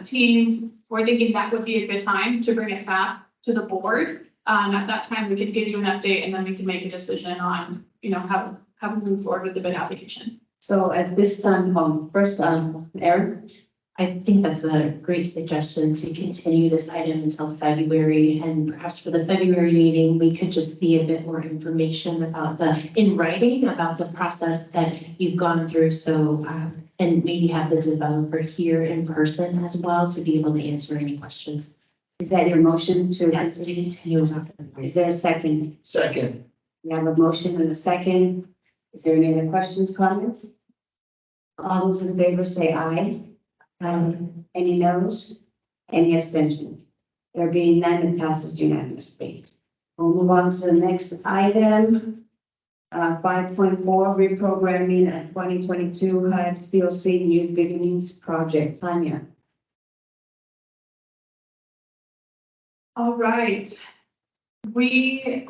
teams, we're thinking that would be a good time to bring it back to the board. At that time, we could give you an update and then we can make a decision on, you know, how we move forward with the bid application. So at this time, first, Erin? I think that's a great suggestion to continue this item until February, and perhaps for the February meeting, we could just see a bit more information about in writing about the process that you've gone through. So, and maybe have the developer here in person as well to be able to answer any questions. Is that your motion to? Yes, to continue until February. Is there a second? Second. We have a motion and a second. Is there any other questions, comments? All those in favor say aye. Any noes? Any abstentions? There being none, it passes unanimously. We'll move on to the next item. 5.4, reprogramming a 2022 HUD CoC New Beginnings Project. Tanya. All right. We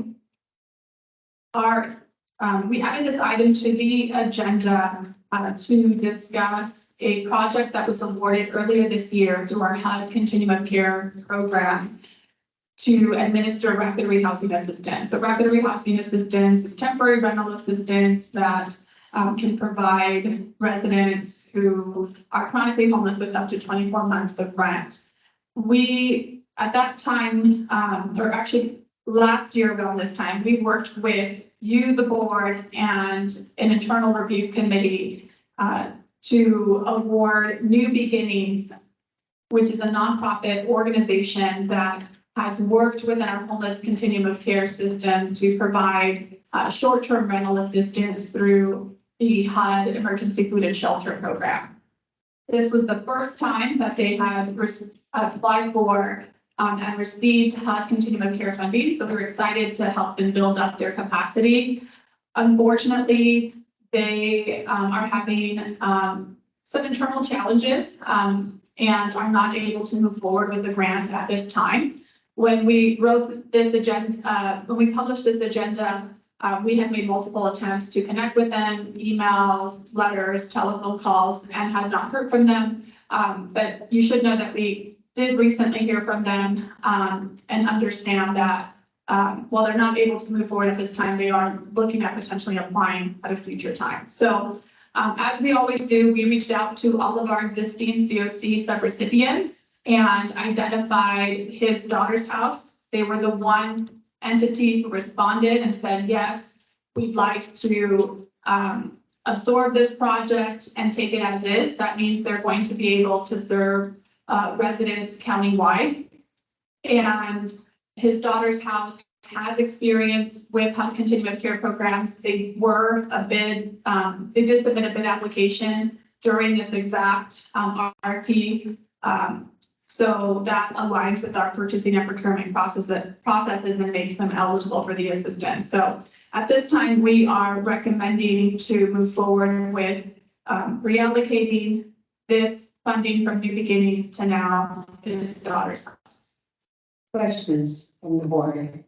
added this item to the agenda to discuss a project that was awarded earlier this year through our HUD Continuum of Care program to administer rapid rehousing assistance. So rapid rehousing assistance is temporary rental assistance that can provide residents who are chronically homeless with up to 24 months of rent. We, at that time, or actually last year around this time, we worked with you, the board, and an internal review committee to award New Beginnings, which is a nonprofit organization that has worked within our homeless continuum of care system to provide short-term rental assistance through the HUD Emergency Food and Shelter Program. This was the first time that they had applied for and received HUD Continuum of Care funding, so we're excited to help them build up their capacity. Unfortunately, they are having some internal challenges and are not able to move forward with the grant at this time. When we wrote this agenda, when we published this agenda, we had made multiple attempts to connect with them, emails, letters, telephone calls, and had not heard from them. But you should know that we did recently hear from them, and understand that, while they're not able to move forward at this time, they are looking at potentially applying at a future time. So, as we always do, we reached out to all of our existing CoC subrecipients and identified his daughter's house. They were the one entity who responded and said, yes, we'd like to absorb this project and take it as is. That means they're going to be able to serve residents countywide. And his daughter's house has experience with continuum of care programs. They were they did submit a bid application during this exact RFP. So that aligns with our purchasing and procurement processes and makes them eligible for the assistance. So at this time, we are recommending to move forward with reallocating this funding from New Beginnings to now his daughter's house. Questions from the board?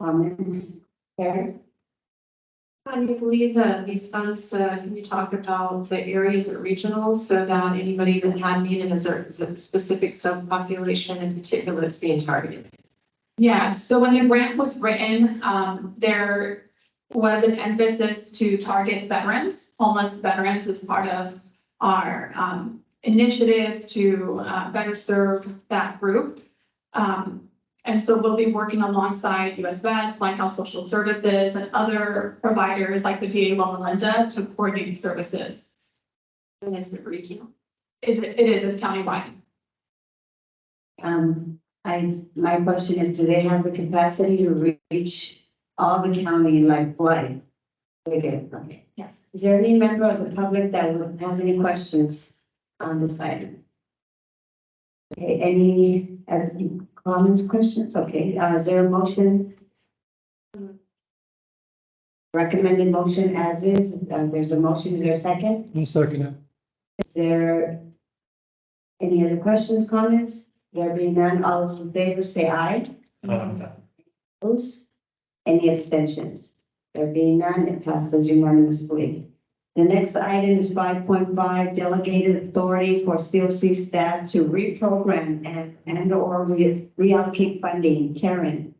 Comments? Karen? I believe that these funds, can you talk about the areas at regionals so that anybody that had needed is a specific subpopulation in particular that's being targeted? Yeah, so when the grant was written, there was an emphasis to target veterans, homeless veterans as part of our initiative to better serve that group. And so we'll be working alongside US Vets, Lighthouse Social Services, and other providers like the VA Loma Linda to coordinate services. And is it regional? It is, it's countywide. My question is, do they have the capacity to reach all the county like blind? Okay. Yes. Is there any member of the public that has any questions on this item? Okay, any comments, questions? Okay, is there a motion? Recommended motion as is. There's a motion. Is there a second? I'll second it. Is there any other questions, comments? There being none, all those in favor say aye. Opposed? Any abstentions? There being none, it passes unanimously. The next item is 5.5, delegated authority for CoC staff to reprogram and or reallocate funding. Karen.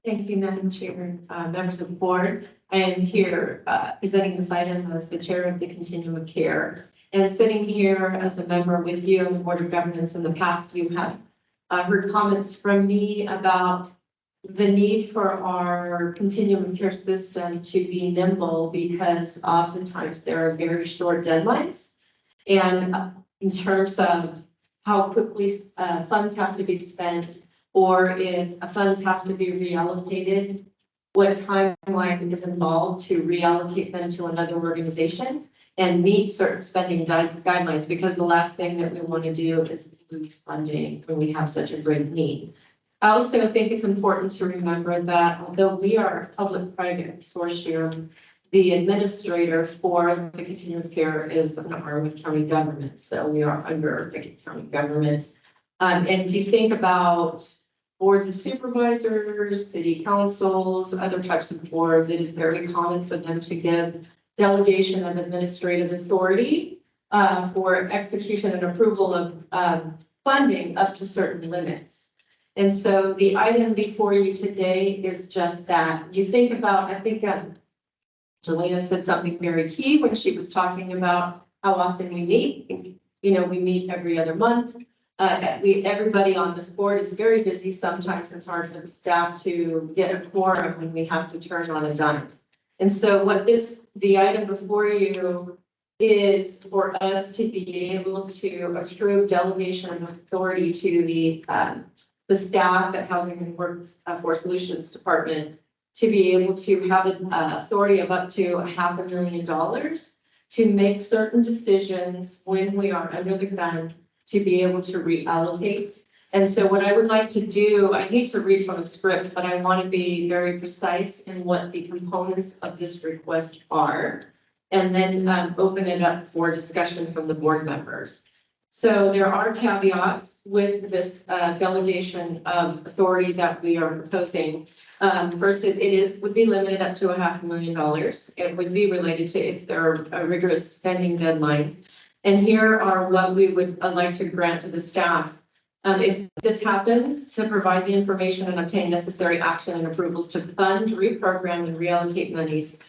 Thank you, Madam Chair, members of the board. I am here presenting this item as the chair of the Continuum of Care. And sitting here as a member with you on the Board of Governance in the past, you have heard comments from me about the need for our continuum of care system to be nimble because oftentimes there are very short deadlines. And in terms of how quickly funds have to be spent, or if funds have to be reallocated, what timeline is involved to reallocate them to another organization and meet certain spending guidelines, because the last thing that we want to do is lose funding when we have such a great need. I also think it's important to remember that although we are a public-private consortium, the administrator for the continuum of care is an arm of county government. So we are under the county government. And if you think about boards of supervisors, city councils, other types of boards, it is very common for them to give delegation of administrative authority for execution and approval of funding up to certain limits. And so the item before you today is just that. You think about, I think Jelena said something very key when she was talking about how often we meet. You know, we meet every other month. Everybody on this board is very busy. Sometimes it's hard for the staff to get a quorum when we have to turn on a dime. And so the item before you is for us to be able to approve delegation of authority to the staff at Housing and Workforce Solutions Department to be able to have an authority of up to $500,000 to make certain decisions when we are under the gun to be able to reallocate. And so what I would like to do, I hate to read from a script, but I want to be very precise in what the components of this request are, and then open it up for discussion from the board members. So there are caveats with this delegation of authority that we are proposing. First, would be limited up to $500,000. It would be related to if there are rigorous spending deadlines. And here are what we would like to grant to the staff. If this happens, to provide the information and obtain necessary action and approvals to fund, reprogram, and reallocate monies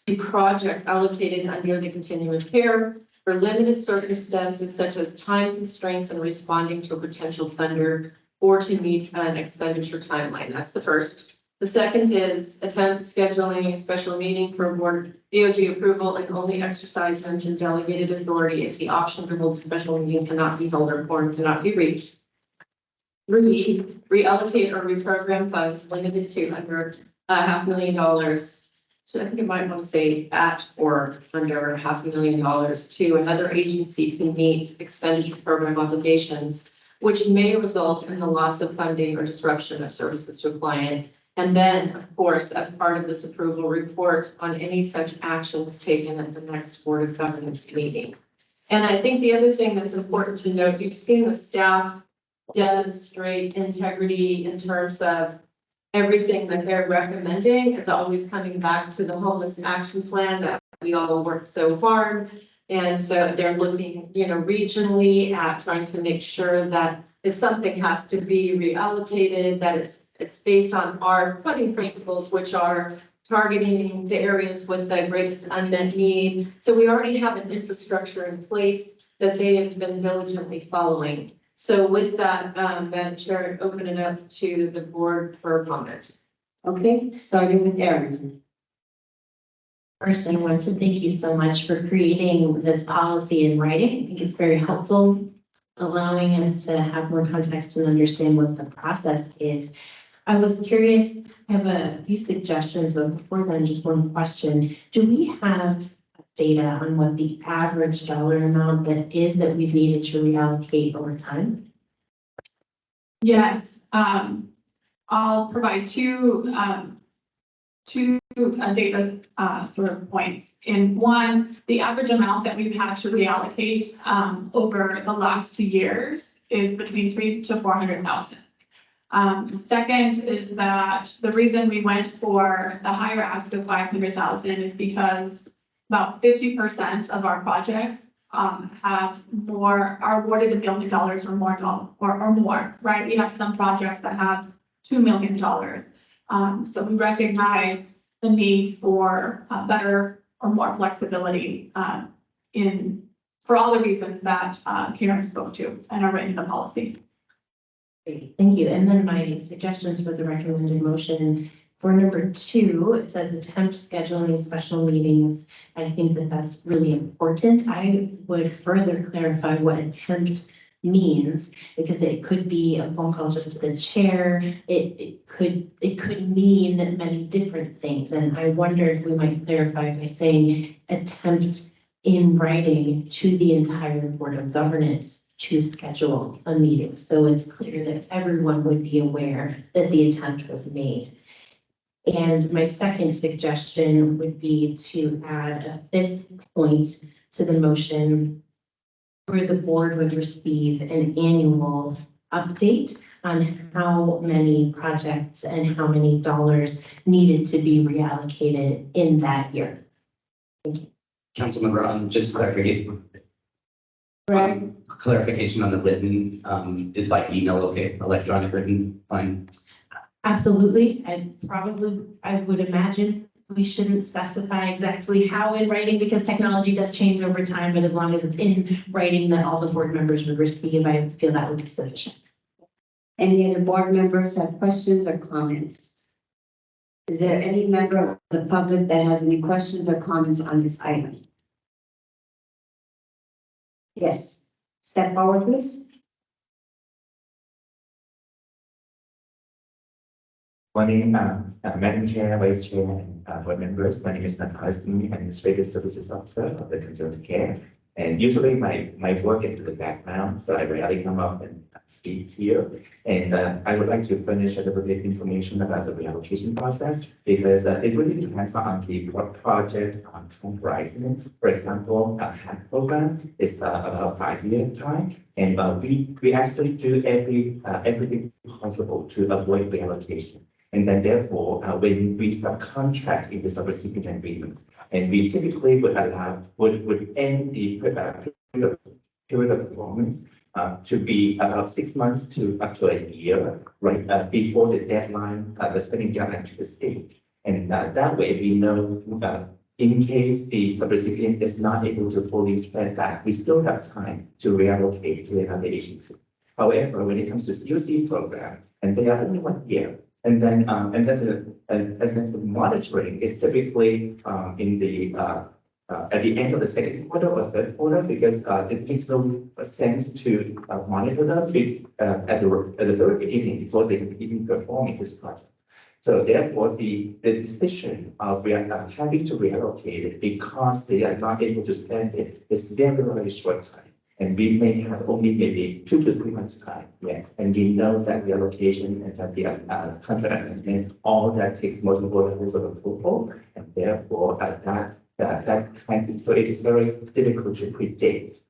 to projects allocated under the continuum of care for limited circumstances such as time constraints and responding to a potential funder or to meet an expenditure timeline. That's the first. The second is attempt scheduling a special meeting for board BOG approval and only exercise mentioned delegated authority if the option to hold a special meeting cannot be held or quorum cannot be reached. Three, reallocate or reprogram funds limited to under $500,000. So I think it might want to say at or under $500,000 to another agency to meet expenditure program obligations, which may result in the loss of funding or disruption of services to a client. And then, of course, as part of this approval, report on any such actions taken at the next Board of Governance meeting. And I think the other thing that's important to note, you've seen the staff demonstrate integrity in terms of everything that they're recommending is always coming back to the homeless action plan that we all worked so hard. And so they're looking, regionally at trying to make sure that if something has to be reallocated, that it's based on our funding principles, which are targeting the areas with the greatest unmet need. So we already have an infrastructure in place that they have been diligently following. So with that, Madam Chair, open it up to the board for comment. Okay, starting with Erin. First, I want to thank you so much for creating this policy in writing. I think it's very helpful, allowing us to have more context and understand what the process is. I was curious, I have a few suggestions, but before then, just one question. Do we have data on what the average dollar amount that we've needed to reallocate over time? Yes, I'll provide two data sort of points. In one, the average amount that we've had to reallocate over the last 2 years is between $300,000 to $400,000. The second is that the reason we went for the higher ask of 500,000 is because about 50% of our projects are awarded $1 million or more, right? We have some projects that have $2 million. So we recognize the need for better or more flexibility for all the reasons that Karen spoke to and are written in the policy. Great, thank you. And then my suggestions for the recommended motion for number 2, it says attempt scheduling special meetings. I think that that's really important. I would further clarify what attempt means, because it could be a phone call just to the chair. It could mean many different things. And I wonder if we might clarify by saying attempt in writing to the entire Board of Governance to schedule a meeting. So it's clear that everyone would be aware that the attempt was made. And my second suggestion would be to add a 5th point to the motion where the board would receive an annual update on how many projects and how many dollars needed to be reallocated in that year. Thank you. Councilmember, just clarification. Clarification on the written, is by email okay? Electronic written, fine. Absolutely. I would imagine we shouldn't specify exactly how in writing, because technology does change over time, but as long as it's in writing that all the board members would receive, I feel that would be sufficient. Any other board members have questions or comments? Is there any member of the public that has any questions or comments on this item? Yes, step forward, please. Morning, Madam Chair, Vice Chair, and board members. My name is Nathan, Administrative Services Officer of the Conservative Care. And usually my work is in the background, so I rarely come up and speak here. And I would like to furnish a little bit information about the reallocation process, because it really depends on what project on horizon. For example, a HAP program is about 5-year time. And we actually do everything possible to avoid reallocation. And then therefore, when we subcontract in the subrecipient agreements, and we typically would end the period of performance to be about 6 months to up to a year, right, before the deadline, the spending deadline to the state. And that way we know in case the subrecipient is not able to fully spend that, we still have time to reallocate to another agency. However, when it comes to CoC program, and they are only 1 year, and then the monitoring is typically in the at the end of the second quarter or third quarter, because it makes no sense to monitor them at the very beginning before they can even perform in this project. So therefore, the decision of having to reallocate it because they are not able to spend it is very, very short time. And we may have only maybe 2 to 3 months time, yeah. And we know that reallocation and that the contract amendment, all that takes multiple levels of approval, and therefore so it is very difficult to predict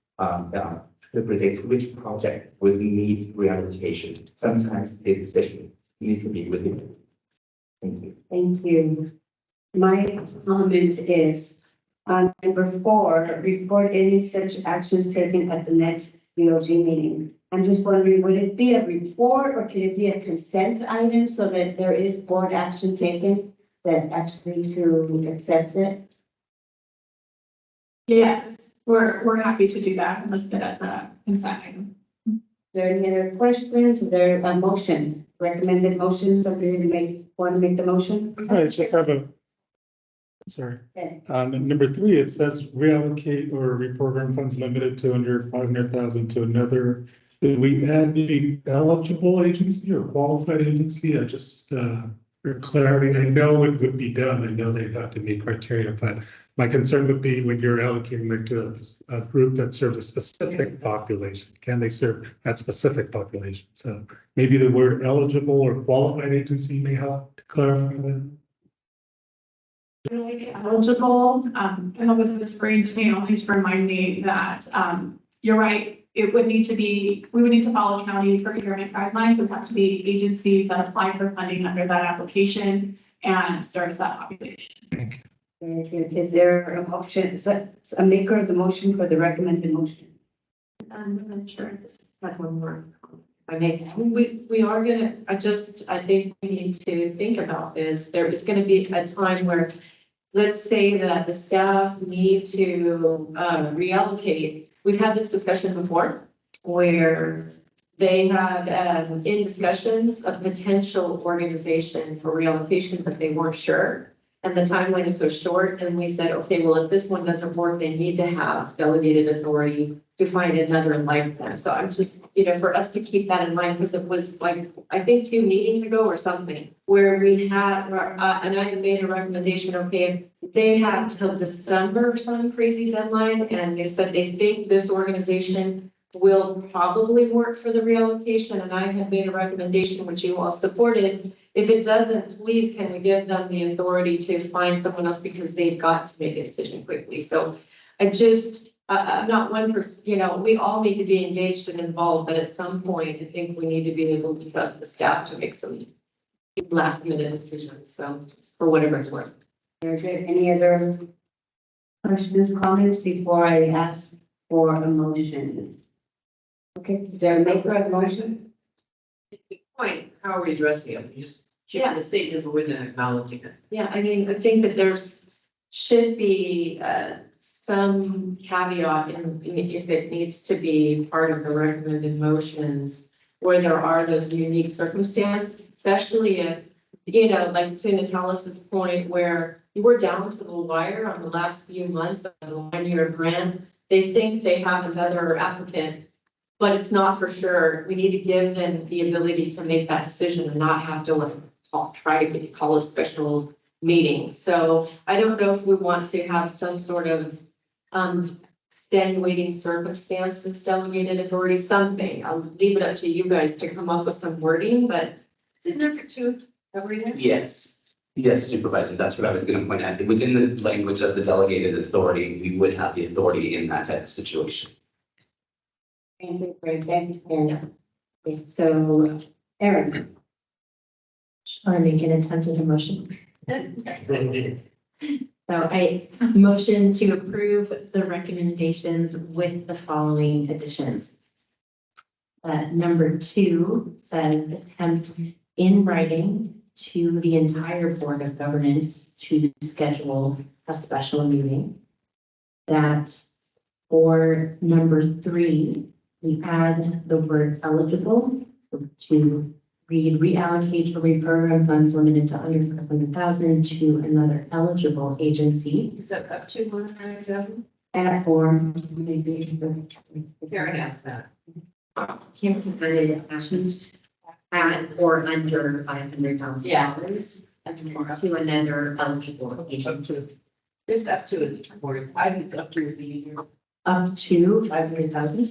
which project will need reallocation. Sometimes the decision needs to be within. Thank you. Thank you. My comment is on number 4, report any such actions taken at the next BOG meeting. I'm just wondering, would it be a report or could it be a consent item so that there is board action taken that actually to accept it? Yes, we're happy to do that and list it as a consent item. There any other questions? Is there a motion, recommended motion, somebody want to make the motion? I just have sorry. Okay. Number 3, it says reallocate or reprogram funds limited to under 500,000 to another. Did we add the eligible agency or qualified agency? I just, for clarity, I know it would be done. I know they'd have to meet criteria, but my concern would be when you're allocating them to a group that serves a specific population, can they serve that specific population? So maybe the word eligible or qualified agency may help to clarify that. Really eligible, and this is referring to me only to remind me that, you're right. It would need to be, we would need to follow county procurement guidelines. It would have to be agencies that apply for funding under that application and serves that population. Thank you. Is there a motion, is that a maker of the motion for the recommended motion? I'm not sure, just have one more. We are gonna adjust, I think we need to think about this. There is gonna be a time where, let's say that the staff need to reallocate. We've had this discussion before where they had in discussions a potential organization for reallocation, but they weren't sure. And the timeline is so short, and we said, okay, well, if this one doesn't work, they need to have delegated authority to find another like them. So I'm just, for us to keep that in mind, because it was like, I think 2 meetings ago or something, where we had, and I had made a recommendation, okay, they have till December, some crazy deadline, and they said they think this organization will probably work for the reallocation, and I had made a recommendation which you all supported. If it doesn't, please can we give them the authority to find someone else because they've got to make a decision quickly. So I'm not one for, we all need to be engaged and involved, but at some point, I think we need to be able to trust the staff to make some last minute decisions. So for whatever it's worth. Is there any other questions, comments before I ask for a motion? Okay, is there a maker of motion? Point, how are we addressing it? We just share the statement, but we're not acknowledging it. Yeah, I mean, I think that should be some caveat if it needs to be part of the recommended motions where there are those unique circumstances, especially if, like to Natalis's point, where you were down to the wire on the last few months of the 1-year grant. They think they have another applicant, but it's not for sure. We need to give them the ability to make that decision and not have to try to call a special meeting. So I don't know if we want to have some sort of extenuating circumstances, delegated authority, something. I'll leave it up to you guys to come up with some wording, but is it number 2? Yes, Supervisor, that's what I was going to point out. Within the language of the delegated authority, we would have the authority in that type of situation. Thank you, Aaron. Okay, so, Aaron. Should I make an attempt at a motion? So I motion to approve the recommendations with the following additions. Number 2 says attempt in writing to the entire Board of Governance to schedule a special meeting. That's for number 3, we add the word eligible to read reallocate or reprogram funds limited to under 500,000 to another eligible agency. Is that up to 100,000? At or maybe. Karen asked that. Can't be funded actions at or under $500,000. That's more up To another eligible agency. to. Just up to it's supported. I think up to the year. Up to 500,000.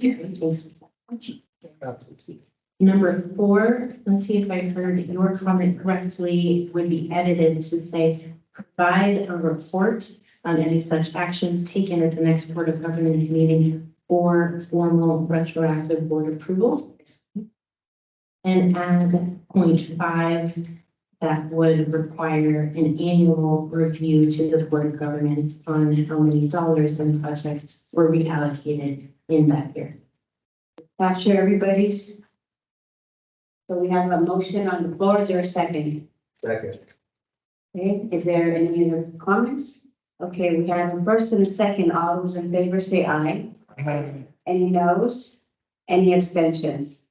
Number 4, let's see if I heard your comment correctly, would be edited to say, provide a report on any such actions taken at the next Board of Governance meeting or formal retroactive board approval. And add point 5, that would require an annual review to the Board of Governance on how many dollars and projects were reallocated in that year. Capture everybody's. So we have a motion on the floor. Is there a second? Second. Okay, is there any other comments? Okay, we have a first and a second. All those in favor say aye. Any noes? Any abstentions?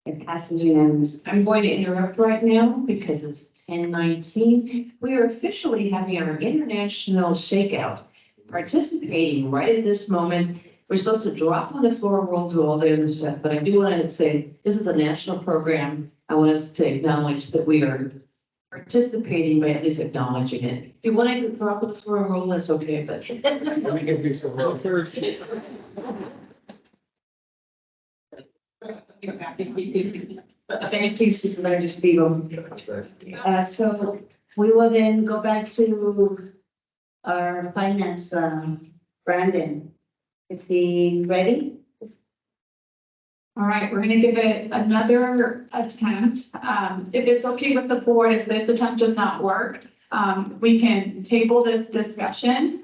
It passes unanimously. I'm going to interrupt right now because it's 10:19. We are officially having our international shakeout. Participating right at this moment. We're supposed to drop on the floor, we'll do all the other stuff, but I do want to say, this is a national program. I want us to acknowledge that we are participating by at least acknowledging it. If you want to drop on the floor and roll, that's okay, but. We can do some real first. Thank you, Supervisor Spiegel. So we will then go back to our finance, Brandon. Is he ready? All right, we're gonna give it another attempt. If it's okay with the board, if this attempt does not work, we can table this discussion,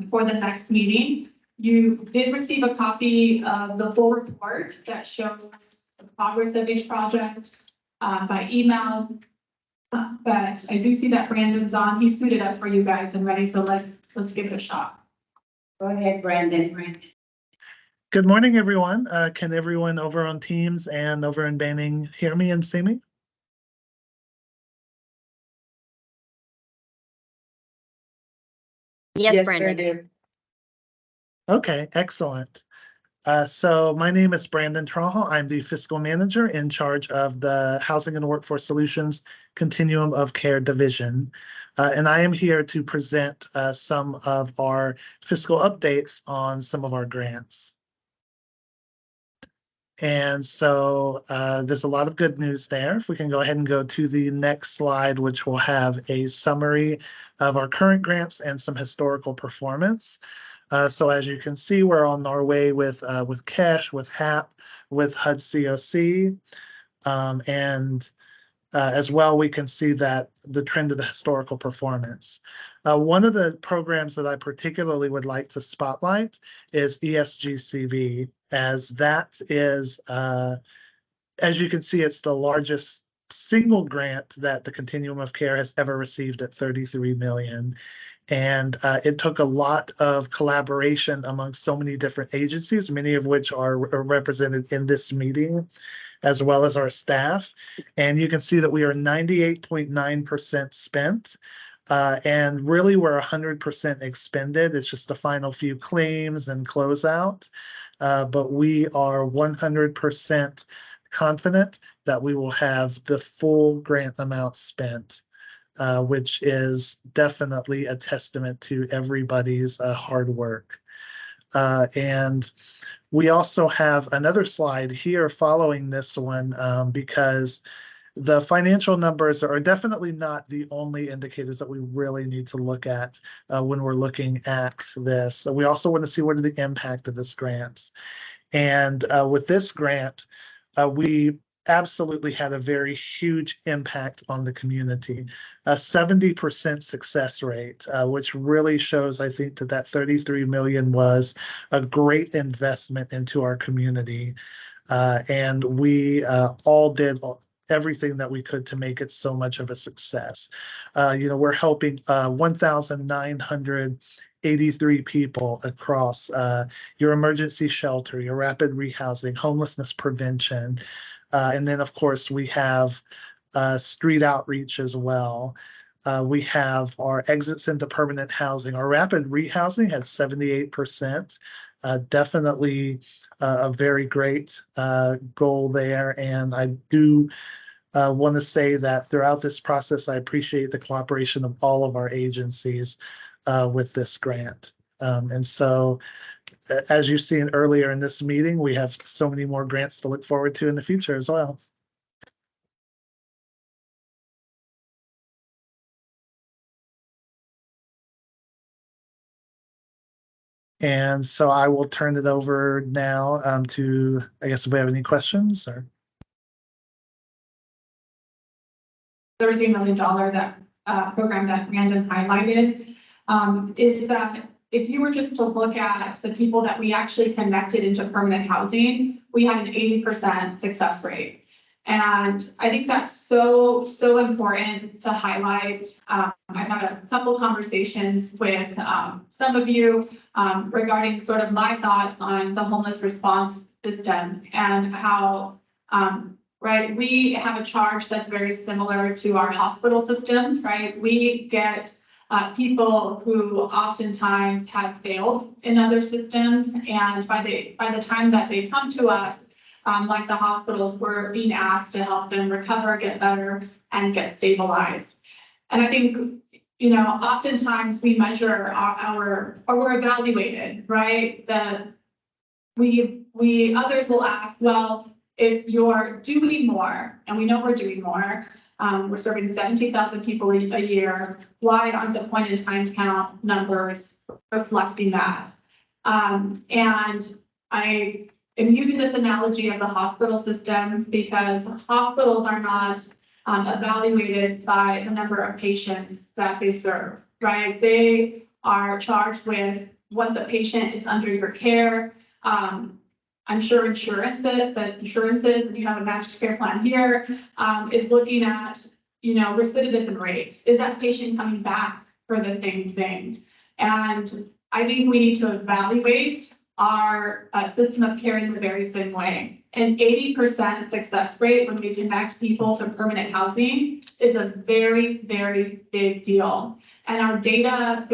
for the next meeting. You did receive a copy of the full report that shows the progress of each project, by email. But I do see that Brandon's on. He suited up for you guys and ready, so let's give it a shot. Go ahead, Brandon. Good morning, everyone. Can everyone over on Teams and over in Banning hear me and see me? Yes, Brandon. Okay, excellent. So my name is Brandon Traha. I'm the fiscal manager in charge of the Housing and Workforce Solutions Continuum of Care Division. And I am here to present some of our fiscal updates on some of our grants. And so there's a lot of good news there. If we can go ahead and go to the next slide, which will have a summary of our current grants and some historical performance. So as you can see, we're on our way with CASH, with HAP, with HUD CoC. And as well, we can see that the trend of the historical performance. One of the programs that I particularly would like to spotlight is ESGCV, as that is, as you can see, it's the largest single grant that the Continuum of Care has ever received at $33 million. And it took a lot of collaboration among so many different agencies, many of which are represented in this meeting, as well as our staff. And you can see that we are 98.9% spent. And really we're 100% expended. It's just the final few claims and closeout. But we are 100% confident that we will have the full grant amount spent. Which is definitely a testament to everybody's hard work. And we also have another slide here following this one because the financial numbers are definitely not the only indicators that we really need to look at when we're looking at this. So we also want to see what are the impact of this grant. And with this grant, we absolutely had a very huge impact on the community. A 70% success rate, which really shows, I think, that 33 million was a great investment into our community. And we all did everything that we could to make it so much of a success. We're helping 1,983 people across your emergency shelter, your rapid rehousing, homelessness prevention. And then, of course, we have street outreach as well. We have our exits into permanent housing. Our rapid rehousing has 78%. Definitely a very great goal there. And I do want to say that throughout this process, I appreciate the cooperation of all of our agencies with this grant. And so, as you've seen earlier in this meeting, we have so many more grants to look forward to in the future as well. And so I will turn it over now to, I guess, if we have any questions or. $13 million that program that Brandon highlighted is that if you were just to look at the people that we actually connected into permanent housing, we had an 80% success rate. And I think that's so important to highlight. I've had a couple conversations with some of you regarding sort of my thoughts on the homeless response system and how, right, we have a charge that's very similar to our hospital systems, right? We get people who oftentimes have failed in other systems, and by the time that they come to us, like the hospitals, we're being asked to help them recover, get better, and get stabilized. And I think, oftentimes we measure or we're evaluated, right? Others will ask, well, if you're doing more, and we know we're doing more, we're serving 17,000 people a year, why aren't the point in time count numbers reflecting that? And I am using this analogy of the hospital system because hospitals are not evaluated by the number of patients that they serve, right? They are charged with, once a patient is under your care, I'm sure insurances, and you have a managed care plan here, is looking at, recidivism rate. Is that patient coming back for the same thing? And I think we need to evaluate our system of care in the very same way. An 80% success rate when we connect people to permanent housing is a very, very big deal. And our data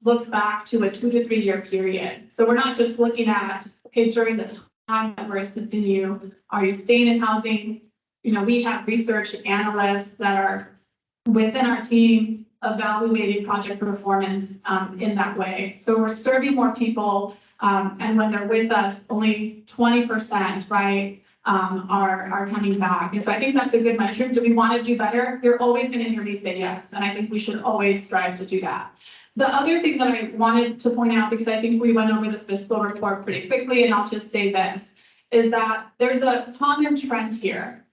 looks back to a 2 to 3 year period. So we're not just looking at, okay, during the time that we're assisting you, are you staying in housing? We have research analysts that are within our team evaluating project performance in that way. So we're serving more people, and when they're with us, only 20%, right, are coming back. And so I think that's a good measure. Do we want to do better? You're always going to hear me say yes, and I think we should always strive to do that. The other thing that I wanted to point out, because I think we went over the fiscal report pretty quickly, and I'll just say this, is that there's a common trend here.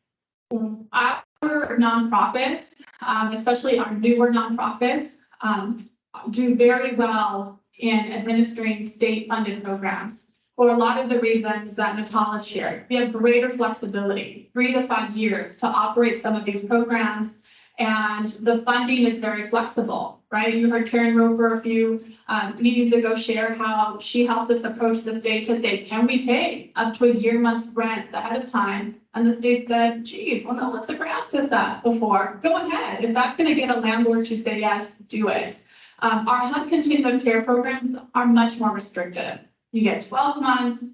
Our nonprofits, especially our newer nonprofits, do very well in administering state-funded programs for a lot of the reasons that Natalia shared. We have greater flexibility, 3 to 5 years to operate some of these programs, and the funding is very flexible, right? You heard Karen Roper a few meetings ago share how she helped us approach the state to say, can we pay up to a month's rent ahead of time? And the state said, geez, well, no, let's never asked us that before. Go ahead. If that's going to get a landlord to say yes, do it. Our HUD continuum of care programs are much more restrictive. You get 12 months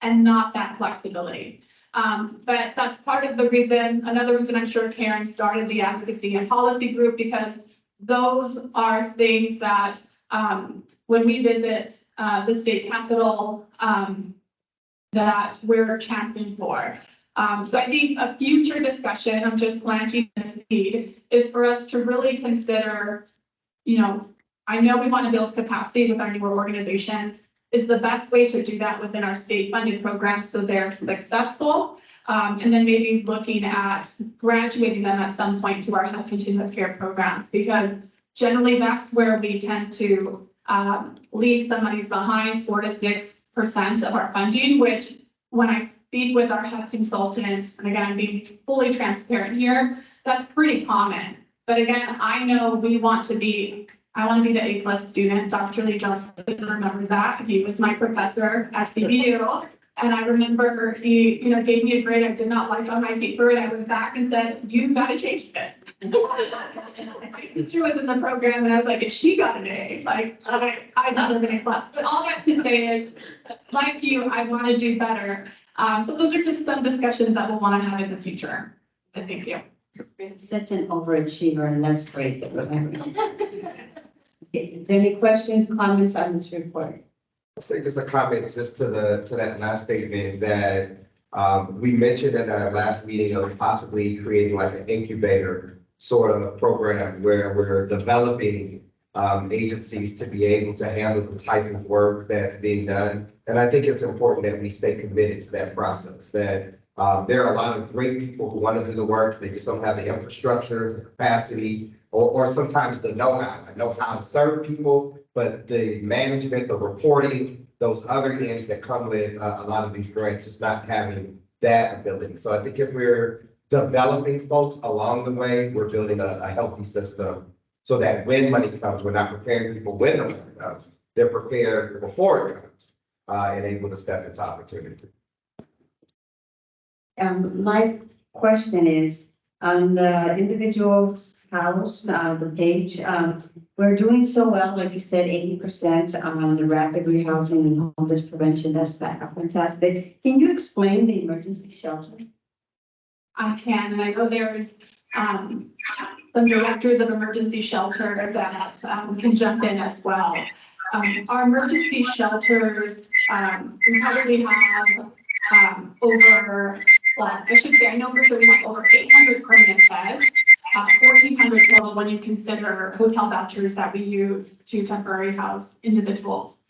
and not that flexibility. But that's part of the reason, another reason I'm sure Karen started the advocacy and policy group, because those are things that when we visit the state capitol, that we're championing for. So I think a future discussion, I'm just planting the seed, is for us to really consider, I know we want to build capacity with our newer organizations. Is the best way to do that within our state funded programs so they're successful. And then maybe looking at graduating them at some point to our health continuum of care programs, because generally that's where we tend to leave some monies behind, 4 to 6% of our funding, which when I speak with our health consultant, and again, I'm being fully transparent here, that's pretty common. But again, I know I want to be the A+ student. Dr. Lee Johnson remembers that. He was my professor at CBU. And I remember he, gave me a grade I did not like on my paper, and I went back and said, "You've got to change this." My sister was in the program, and I was like, if she got an A, like, I deserve an A+. But all that to say is, like you, I want to do better. So those are just some discussions that we'll want to have in the future. But thank you. You're such an overachiever, and that's great that we're having. Is there any questions, comments on this report? I'll say just a comment just to that last statement that we mentioned in our last meeting of possibly creating like an incubator sort of program where we're developing agencies to be able to handle the type of work that's being done. And I think it's important that we stay committed to that process, that there are a lot of great people who want to do the work. They just don't have the infrastructure, the capacity, or sometimes the know-how to serve people, but the management, the reporting, those other ends that come with a lot of these grants, just not having that ability. So I think if we're developing folks along the way, we're building a healthy system so that when money comes, we're not preparing people when the money comes. They're prepared before it comes and able to step into opportunity. My question is, on the individual's house, the page, we're doing so well, like you said, 80% on the rapid rehousing and homeless prevention. That's fantastic. Can you explain the emergency shelter? I can, and I know there's some directors of emergency shelter that can jump in as well. Our emergency shelters, we probably have I know for sure we have over 800 permanent beds, 1,400 total when you consider hotel vouchers that we use to temporary house individuals.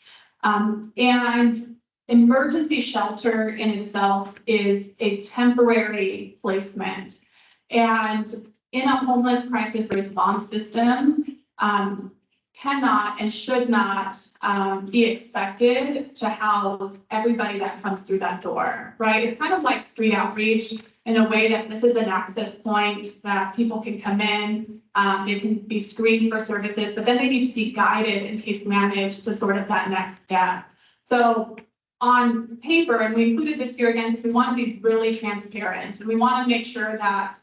And emergency shelter in itself is a temporary placement. And in a homeless crisis response system, cannot and should not be expected to house everybody that comes through that door, right? It's kind of like street outreach in a way that this is an access point that people can come in, they can be screened for services, but then they need to be guided and case managed to sort of that next step. So on paper, and we included this here again because we want to be really transparent and we want to make sure that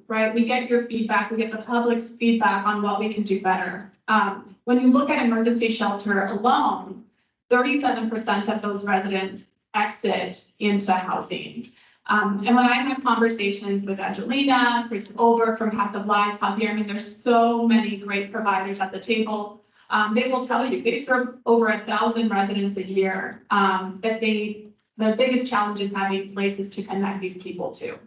right, we get your feedback, we get the public's feedback on what we can do better. When you look at emergency shelter alone, 37% of those residents exit into housing. And when I have conversations with Angelina, Chris Over from Path of Life, Javier, I mean, there's so many great providers at the table. They will tell you they serve over 1,000 residents a year. That the biggest challenge is having places to connect these people to.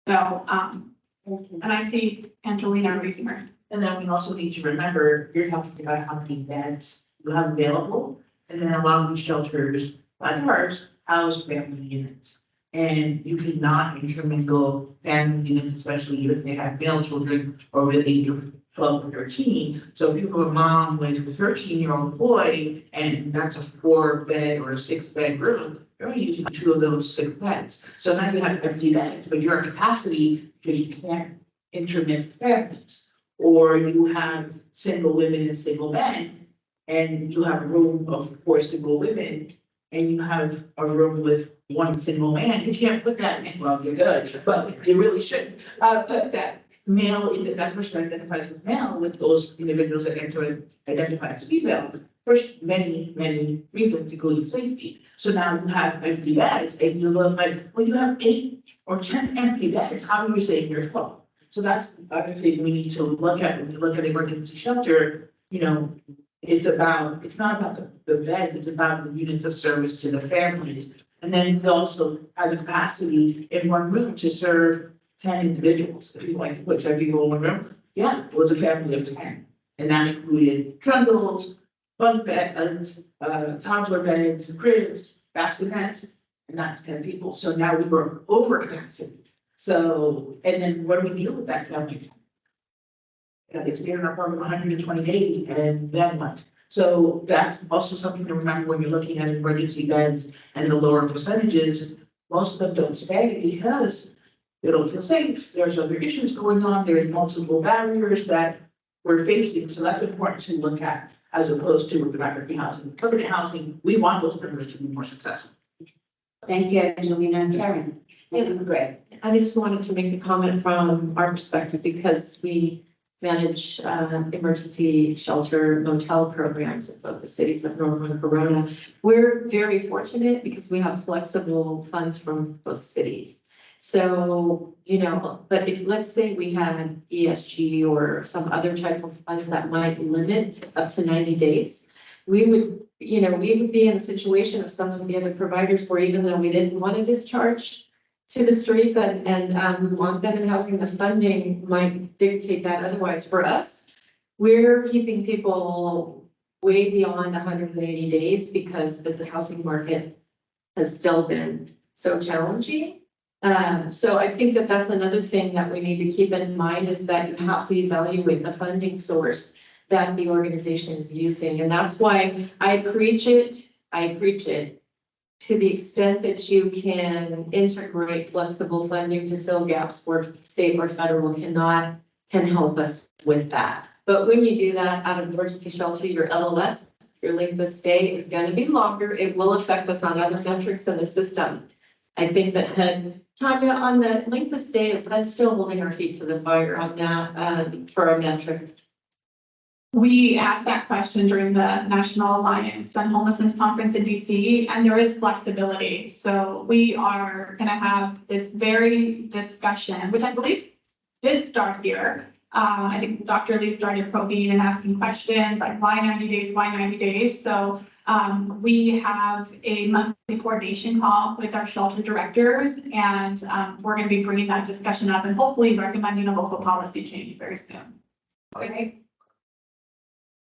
So, and I see Angelina raising her. And then we also need to remember, you're talking about how many beds you have available. And then a lot of these shelters, like ours, house family units. And you cannot intermingle family units, especially if they have male children over the age of 12 or 13. So if you have a mom with a 13-year-old boy, and that's a 4-bed or a 6-bed room, you're only using 2 of those 6 beds. So now you have empty beds, but you're at capacity because you can't intermix families. Or you have single women and single men, and you have a room of 4 single women, and you have a room with 1 single man. You can't put that in, well, you're good, but you really shouldn't put that male, that person identifies as male with those individuals that identify as female for many, many reasons, including safety. So now you have empty beds, and you look like, well, you have 8 or 10 empty beds. How are you saying you're full? So that's the other thing we need to look at when you look at emergency shelter. You know, it's not about the beds, it's about the units of service to the families. And then we also have the capacity in one room to serve 10 individuals. If you like to put 10 people in one room, yeah, it was a family of 10. And that included trundles, bunk beds, toddler beds, cribs, bassinets. and that's 10 people. So now we were over capacity. So, and then what do we do with that family? Yeah, they stay in our apartment 120 days, and then what? So that's also something to remember when you're looking at emergency beds and the lower percentages. Most of them don't stay because they don't feel safe. There's other issues going on. There's multiple barriers that we're facing. So that's important to look at as opposed to with the faculty housing. Permanent housing, we want those members to be more successful. Thank you, Angelina and Karen. Greg. I just wanted to make a comment from our perspective because we manage emergency shelter motel programs in both the cities of Northern Corona. We're very fortunate because we have flexible funds from both cities. So, but if, let's say we had ESG or some other type of funds that might limit up to 90 days, we would be in a situation of some of the other providers where even though we didn't want to discharge to the streets and we want them in housing, the funding might dictate that. Otherwise, for us, we're keeping people way beyond 180 days because the housing market has still been so challenging. So I think that that's another thing that we need to keep in mind is that you have to evaluate the funding source that the organization is using. And that's why I preach it to the extent that you can integrate flexible funding to fill gaps where state or federal can help us with that. But when you do that out of emergency shelter, your LOS, your length of stay is going to be longer. It will affect us on other metrics in the system. I think that Tanya, on the length of stay, is HUD still holding our feet to the fire on that for a metric? We asked that question during the National Alliance on Homelessness Conference in DC, and there is flexibility. So we are going to have this very discussion, which I believe did start here. I think Dr. Lee started probing and asking questions like why 90 days, why 90 days? So we have a monthly coordination call with our shelter directors, and we're going to be bringing that discussion up and hopefully recommending a local policy change very soon. Okay.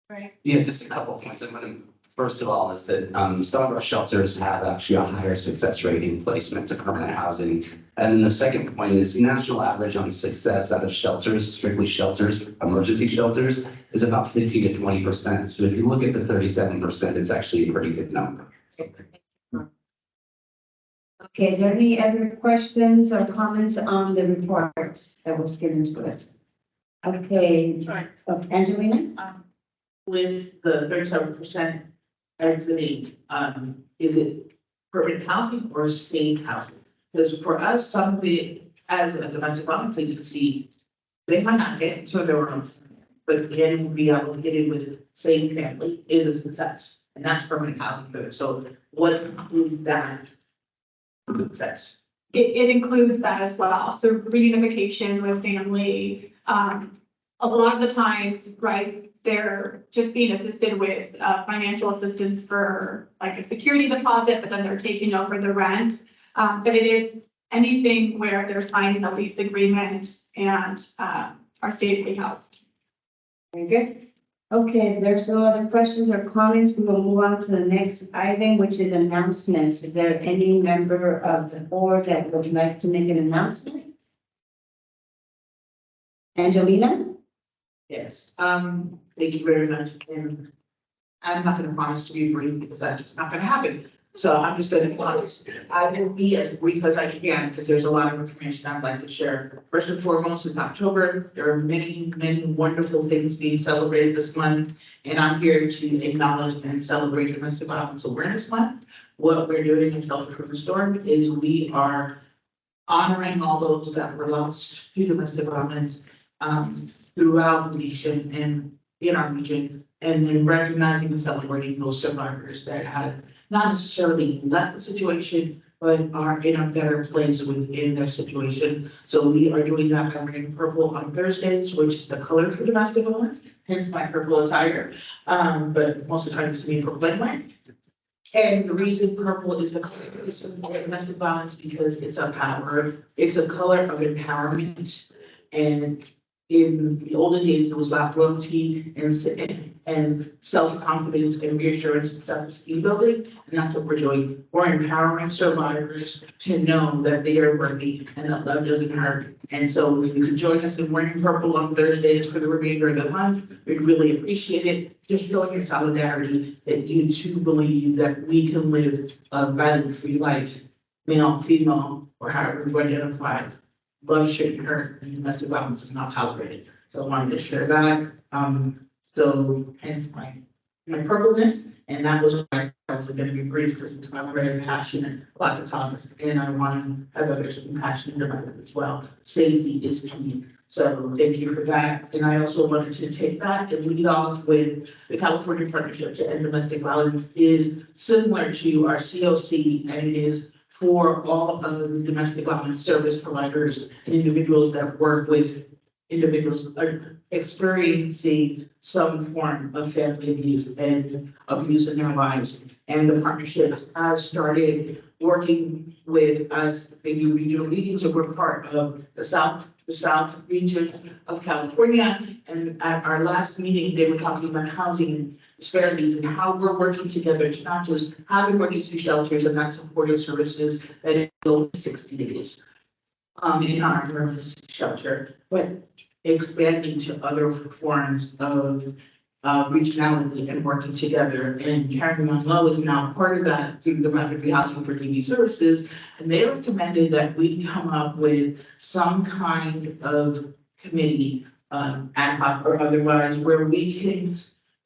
Right. Yeah, just a couple of points. First of all, is that some of our shelters have actually a higher success rate in placement to permanent housing. And then the second point is national average on success out of shelters, strictly shelters, emergency shelters, is about 15 to 20%. So if you look at the 37%, it's actually a pretty good number. Okay, is there any other questions or comments on the report that was given to us? Okay, Angelina? With the 37% exiting, is it permanent housing or state housing? Because for us, some of the, as a domestic violence agency, they might not get into their own, but getting to be able to get in with same family is a success, and that's permanent housing for them. So what includes that success? It includes that as well. So reunification with family, a lot of the times, right, they're just being assisted with financial assistance for like a security deposit, but then they're taking over the rent. But it is anything where they're signing a lease agreement and are stately housed. Very good. Okay, if there's no other questions or comments, we will move on to the next item, which is announcements. Is there any member of the board that would like to make an announcement? Angelina? Yes, thank you very much. And I'm not gonna promise to be brief because that's just not gonna happen. So I'm just gonna be honest. I will be as brief as I can because there's a lot of information I'd like to share. First and foremost, in October, there are many, many wonderful things being celebrated this month. And I'm here to acknowledge and celebrate Domestic Violence Awareness Month. What we're doing in Shelter from the Storm is we are honoring all those that were lost to domestic violence throughout the nation and in our region, and then recognizing and celebrating those survivors that have not necessarily left the situation, but are in a better place within their situation. So we are doing that by wearing purple on Thursdays, which is the color for domestic violence, hence my purple attire. But most of the time it's me purple anyway. And the reason purple is the color of domestic violence because it's a color of empowerment. And in the olden days, it was about loyalty and self-confidence and reassurance and self-esteem building. And that's what we're doing. We're empowering survivors to know that they are worthy and that love doesn't hurt. And so if you could join us in Wearing Purple on Thursdays for the remainder of the month, we'd really appreciate it. Just showing your solidarity that you too believe that we can live a violence-free life, male, female, or however you identify. Love shouldn't hurt and domestic violence is not tolerated. So I wanted to share that. So hence my purpleness, and that was why I was gonna be brief because I'm very passionate about the cause and I want to have others be passionate about it as well. Safety is key. So thank you for that. And I also wanted to take that and lead off with the California Partnership to End Domestic Violence is similar to our CoC, and it is for all of the domestic violence service providers and individuals that work with individuals experiencing some form of family abuse and abuse in their lives. And the partnership has started working with us. They do regional meetings, and we're part of the South region of California. And at our last meeting, they were talking about housing disparities and how we're working together to not just have emergency shelters and that supportive services that is built 60 days in our emergency shelter, but expanding to other forms of regionality and working together. And Karen Monroe is now part of that through the Rapid Rehousing for DV Services. And they recommended that we come up with some kind of committee, ad hoc or otherwise, where we can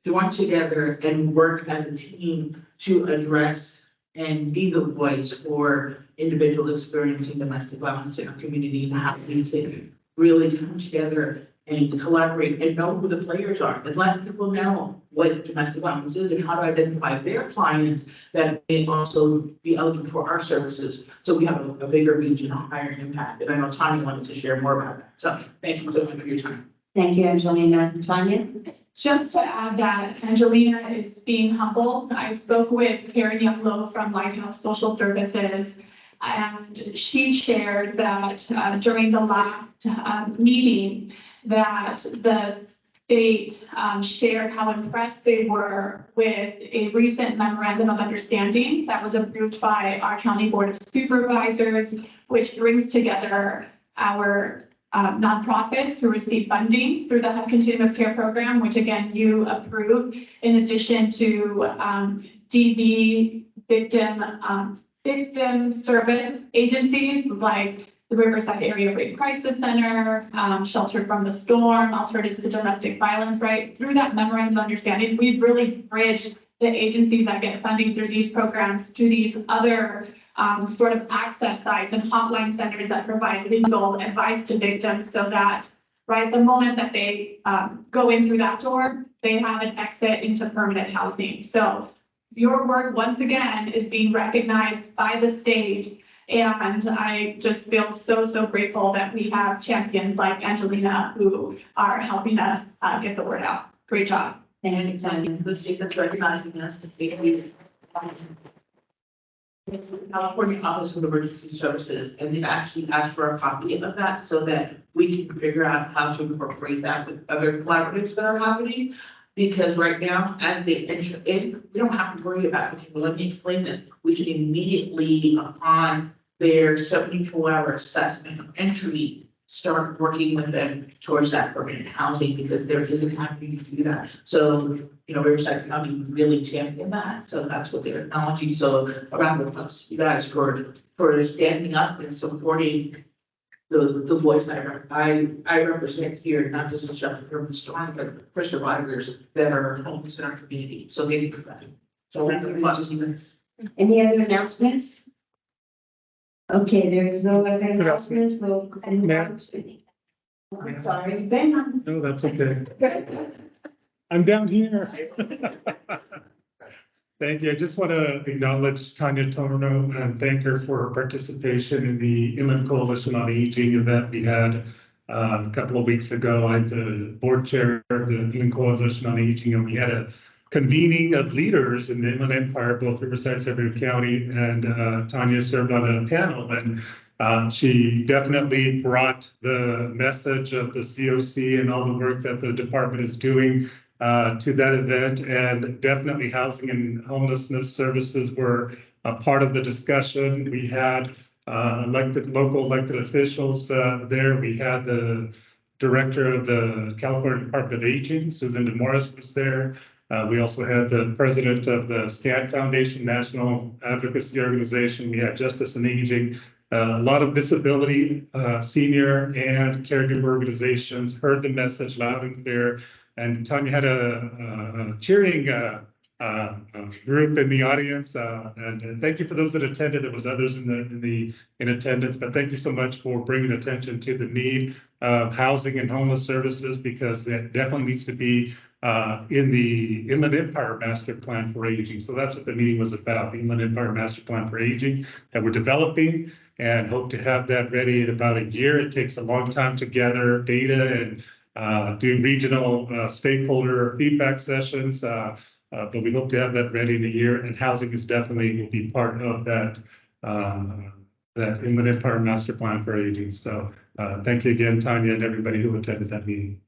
join together and work as a team to address and be the voice for individuals experiencing domestic violence in our community and how we can really come together and collaborate and know who the players are and let people know what domestic violence is and how to identify their clients that may also be eligible for our services. So we have a bigger reach and a higher impact. And I know Tanya wanted to share more about that. So thank you so much for your time. Thank you, Angelina. Tanya? Just to add that Angelina is being humble. I spoke with Karen Younglow from Lighthouse Social Services, and she shared that during the last meeting that the state shared how impressed they were with a recent memorandum of understanding that was approved by our County Board of Supervisors, which brings together our nonprofits who receive funding through the HUD Continuum of Care program, which again, you approved, in addition to DV victim service agencies like the Riverside Area Rape Crisis Center, Sheltered from the Storm, Alternatives to Domestic Violence, right? Through that memorandum of understanding, we've really bridged the agencies that get funding through these programs to these other sort of access sites and hotline centers that provide legal advice to victims so that, right, the moment that they go in through that door, they have an exit into permanent housing. So your work, once again, is being recognized by the state. And I just feel so grateful that we have champions like Angelina who are helping us get the word out. Great job. Thank you, Tanya. The state that's recognizing us, the California Office of Emergency Services, and they've actually asked for a copy of that so that we can figure out how to incorporate that with other collaboratives that are happening. Because right now, as they enter in, we don't have to worry about, okay, well, let me explain this. We can immediately, upon their 72-hour assessment of entry, start working with them towards that permanent housing because there isn't happening to do that. So, you know, Riverside County really championed that. So that's what they're acknowledging. So a round of applause to you guys for standing up and supporting the voice I represent here, not just in Shelter from the Storm, but for survivors that are homeless in our community. So thank you for that. So a round of applause to you guys. Any other announcements? Okay, there's no other announcements. We'll move on to. I'm sorry, Ben. No, that's okay. I'm down here. Thank you. I just want to acknowledge Tanya Tono and thank her for her participation in the Inland Coalition on Aging event we had a couple of weeks ago. I'm the board chair of the Inland Coalition on Aging, and we had a convening of leaders in the Inland Empire, both Riverside, Seminole County, and Tanya served on a panel. And She definitely brought the message of the CoC and all the work that the department is doing to that event, and definitely housing and homelessness services were a part of the discussion. We had local elected officials there. We had the director of the California Department of Aging, Susan DeMorris, was there. We also had the president of the SCAD Foundation, National Advocacy Organization. We had Justice and Aging. A lot of disability, senior and caregiver organizations heard the message loud and clear. And Tanya had a cheering group in the audience, and thank you for those that attended. There was others in attendance, but thank you so much for bringing attention to the need of housing and homeless services, because that definitely needs to be in the Inland Empire Master Plan for Aging. So that's what the meeting was about, the Inland Empire Master Plan for Aging that we're developing, and hope to have that ready in about a year. It takes a long time to gather data and do regional stakeholder feedback sessions. But we hope to have that ready in a year, and housing is definitely will be part of that that Inland Empire Master Plan for Aging. So thank you again, Tanya, and everybody who attended that meeting.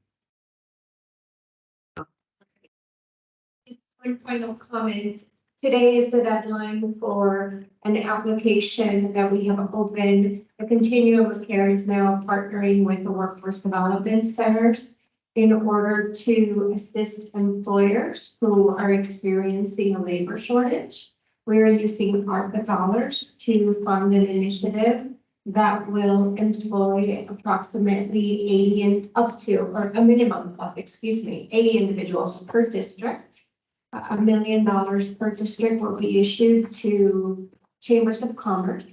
One final comment. Today is the deadline for an application that we have opened. The Continuum of Care is now partnering with the Workforce Development Centers in order to assist employers who are experiencing a labor shortage. We are using ARPA dollars to fund an initiative that will employ approximately 80 and up to, or a minimum of, 80 individuals per district. $1 million per district will be issued to chambers of commerce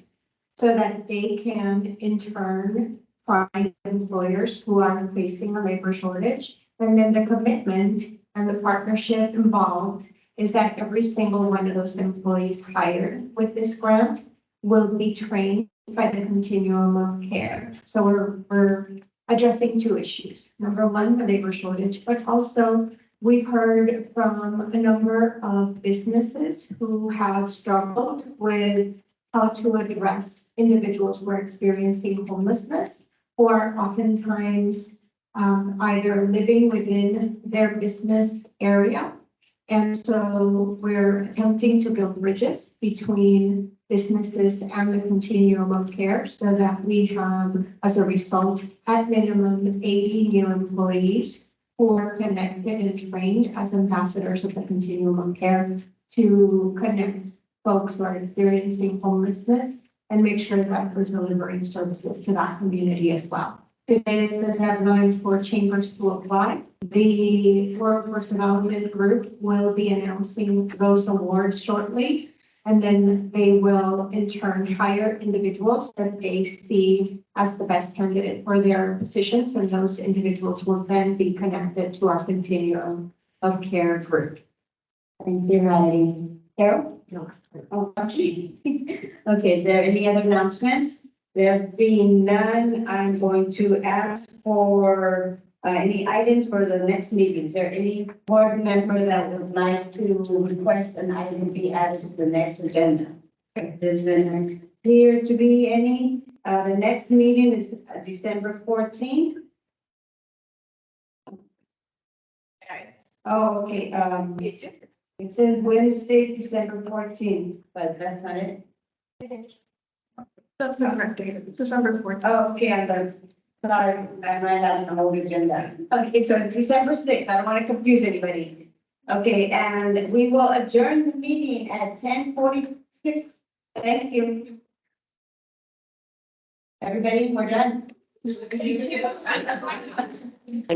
so that they can in turn find employers who are facing a labor shortage. And then the commitment and the partnership involved is that every single one of those employees hired with this grant will be trained by the Continuum of Care. So we're addressing two issues. Number one, the labor shortage, but also we've heard from a number of businesses who have struggled with how to address individuals who are experiencing homelessness, or oftentimes either living within their business area. And so we're attempting to build bridges between businesses and the Continuum of Care so that we have, as a result, at minimum 80 new employees who are connected and trained as ambassadors of the Continuum of Care to connect folks who are experiencing homelessness and make sure that we're delivering services to that community as well. Today is the deadline for chambers to apply. The Workforce Development Group will be announcing those awards shortly, and then they will in turn hire individuals that they see as the best candidate for their positions, and those individuals will then be connected to our Continuum of Care group. Thank you, Patty. Carol? No. Oh, actually. Okay, is there any other announcements? There being none, I'm going to ask for any items for the next meeting. Is there any board member that would like to request an item to be added to the next agenda? Doesn't appear to be any. The next meeting is December 14th. Oh, okay, it says Wednesday, December 14th, but that's not it. That's the correct date, December 4th. Oh, okay, sorry, I might have an old agenda. Okay, so December 6th, I don't want to confuse anybody. Okay, and we will adjourn the meeting at 10:46. Thank you. Everybody, we're done.